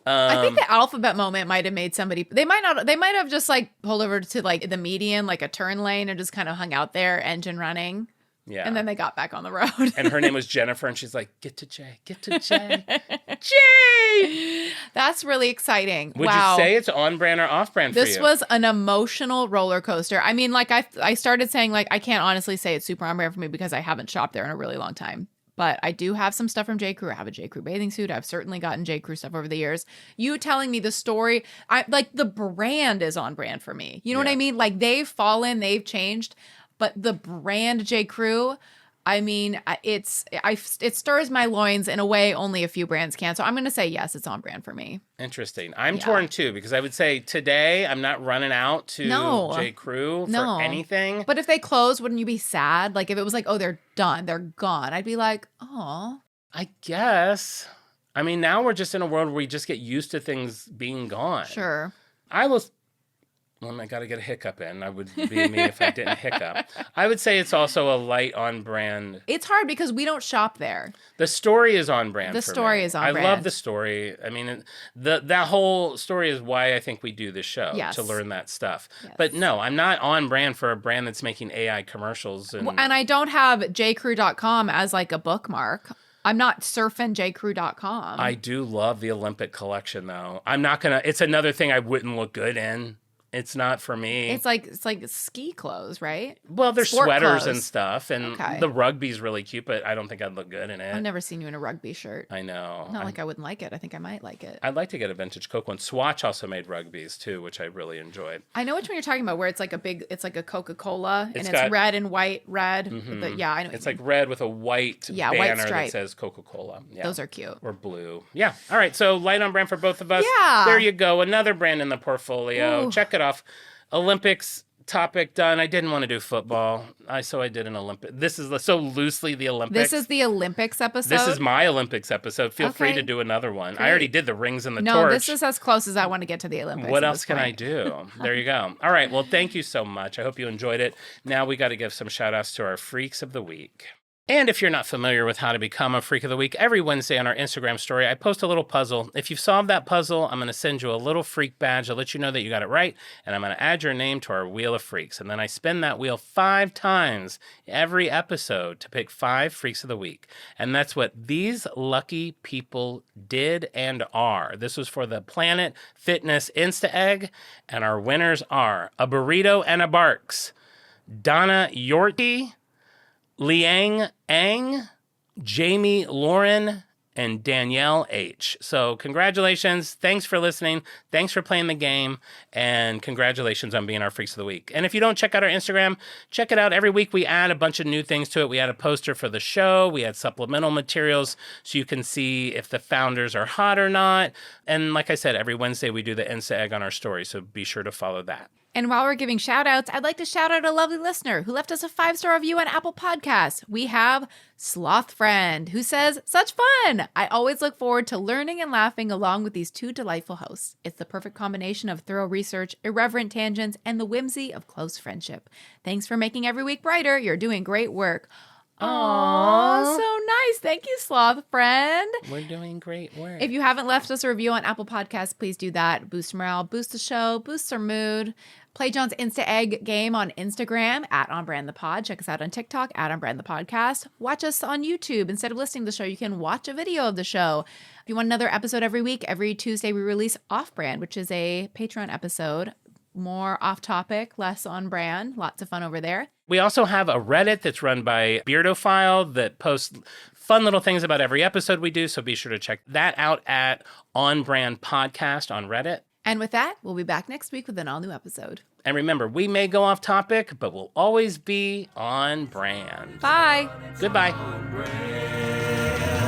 I think the alphabet moment might have made somebody, they might have just like pulled over to like the median, like a turn lane, and just kind of hung out there, engine running. Yeah. And then they got back on the road. And her name was Jennifer, and she's like, get to Jay, get to Jay. Jay! That's really exciting. Would wow. you say it's on brand or off brand for you? This was an emotional roller coaster. I mean, like I started saying, like, I can't honestly say it's super on brand for me because I haven't shopped there in a really long time. But I do have some stuff from J.Crew. I have a J.Crew bathing suit. I've certainly gotten J.Crew stuff over the years. You telling me the story, like the brand is on brand for me. You know what I mean? Like they've fallen, they've changed, but the brand J.Crew, I mean, it stirs my loins in a way only a few brands can. So I'm going to say yes, it's on brand for me. Interesting. I'm torn too, because I would say today I'm not running out to J.Crew for anything. But if they close, wouldn't you be sad? Like if it was like, oh, they're done, they're gone. I'd be like, oh. I guess. I mean, now we're just in a world where we just get used to things being gone. Sure. I got to get a hiccup in. I would be me if I didn't hiccup. I would say it's also a light on brand. It's hard because we don't shop there. The story is on brand. The for story me. is on I brand. love the story. I mean, that whole story is why I think we do this show, Yes. to learn that stuff. Yes. But no, I'm not on brand for a brand that's making AI commercials. And I don't have jcrew.com as like a bookmark. I'm not surfing jcrew.com. I do love the Olympic collection, though. I'm not going to, it's another thing I wouldn't look good in. It's not for me. It's like ski clothes, right? Well, there's Sport sweaters clothes. and stuff, and Okay. the rugby's really cute, but I don't think I'd look good in it. I've never seen you in a rugby shirt. I know. Not like I wouldn't like it. I think I might like it. I'd like to get a vintage Coke one. Swatch also made rugbies too, which I really enjoyed. I know which one you're talking about, where it's like a Coca-Cola It's and got- it's red and white, red. Yeah, I know. It's like red with a white Yeah, white banner that stripe. says Coca-Cola. Yeah. Those are cute. Or blue. Yeah. All right. So light on brand for both of us. Yeah. There you go. Another brand in the portfolio. Ooh. Check it off. Olympics topic done. I didn't want to do football. So I did an Olympic. This is so loosely the Olympics. This is the Olympics episode. This is my Olympics episode. Feel free Okay. to do another one. Great. I already did the rings and the No, torch. this is as close as I want to get to the Olympics. What at else this can I point. do? There you go. All right. Well, thank you so much. I hope you enjoyed it. Now we got to give some shout outs to our Freaks of the Week. And if you're not familiar with how to become a Freak of the Week, every Wednesday on our Instagram story, I post a little puzzle. If you've solved that puzzle, I'm going to send you a little freak badge to let you know that you got it right. And I'm going to add your name to our Wheel of Freaks. And then I spin that wheel 5 times every episode to pick 5 Freaks of the Week. And that's what these lucky people did and are. This was for the Planet Fitness Insta Egg. And our winners are a burrito and a Barks, Donna Yorty, Liang Ang, Jamie Lauren, and Danielle H. So congratulations. Thanks for listening. Thanks for playing the game. And congratulations on being our Freaks of the Week. And if you don't check out our Instagram, check it out. Every week we add a bunch of new things to it. We add a poster for the show. We add supplemental materials so you can see if the founders are hot or not. And like I said, every Wednesday we do the Insta egg on our story. So be sure to follow that. And while we're giving shout outs, I'd like to shout out a lovely listener who left us a 5-star review on Apple Podcasts. We have Sloth Friend, who says, "Such fun! I always look forward to learning and laughing along with these two delightful hosts. It's the perfect combination of thorough research, irreverent tangents, and the whimsy of close friendship. Thanks for making every week brighter. You're doing great work." Aww, so nice. Thank you, Sloth Friend. We're doing great work. If you haven't left us a review on Apple Podcasts, please do that. Boost morale, boost the show, boost our mood. Play John's Insta Egg game on Instagram at OnBrandThePod. Check us out on TikTok at OnBrandThePodcast. Watch us on YouTube. Instead of listening to the show, you can watch a video of the show. If you want another episode every week, every Tuesday we release Off Brand, which is a Patreon episode. More off topic, less on brand. Lots of fun over there. We also have a Reddit that's run by Beardophile that posts fun little things about every episode we do. So be sure to check that out at On Brand Podcast on Reddit. And with that, we'll be back next week with an all new episode. And remember, we may go off topic, but we'll always be on brand. Bye. Goodbye. brand.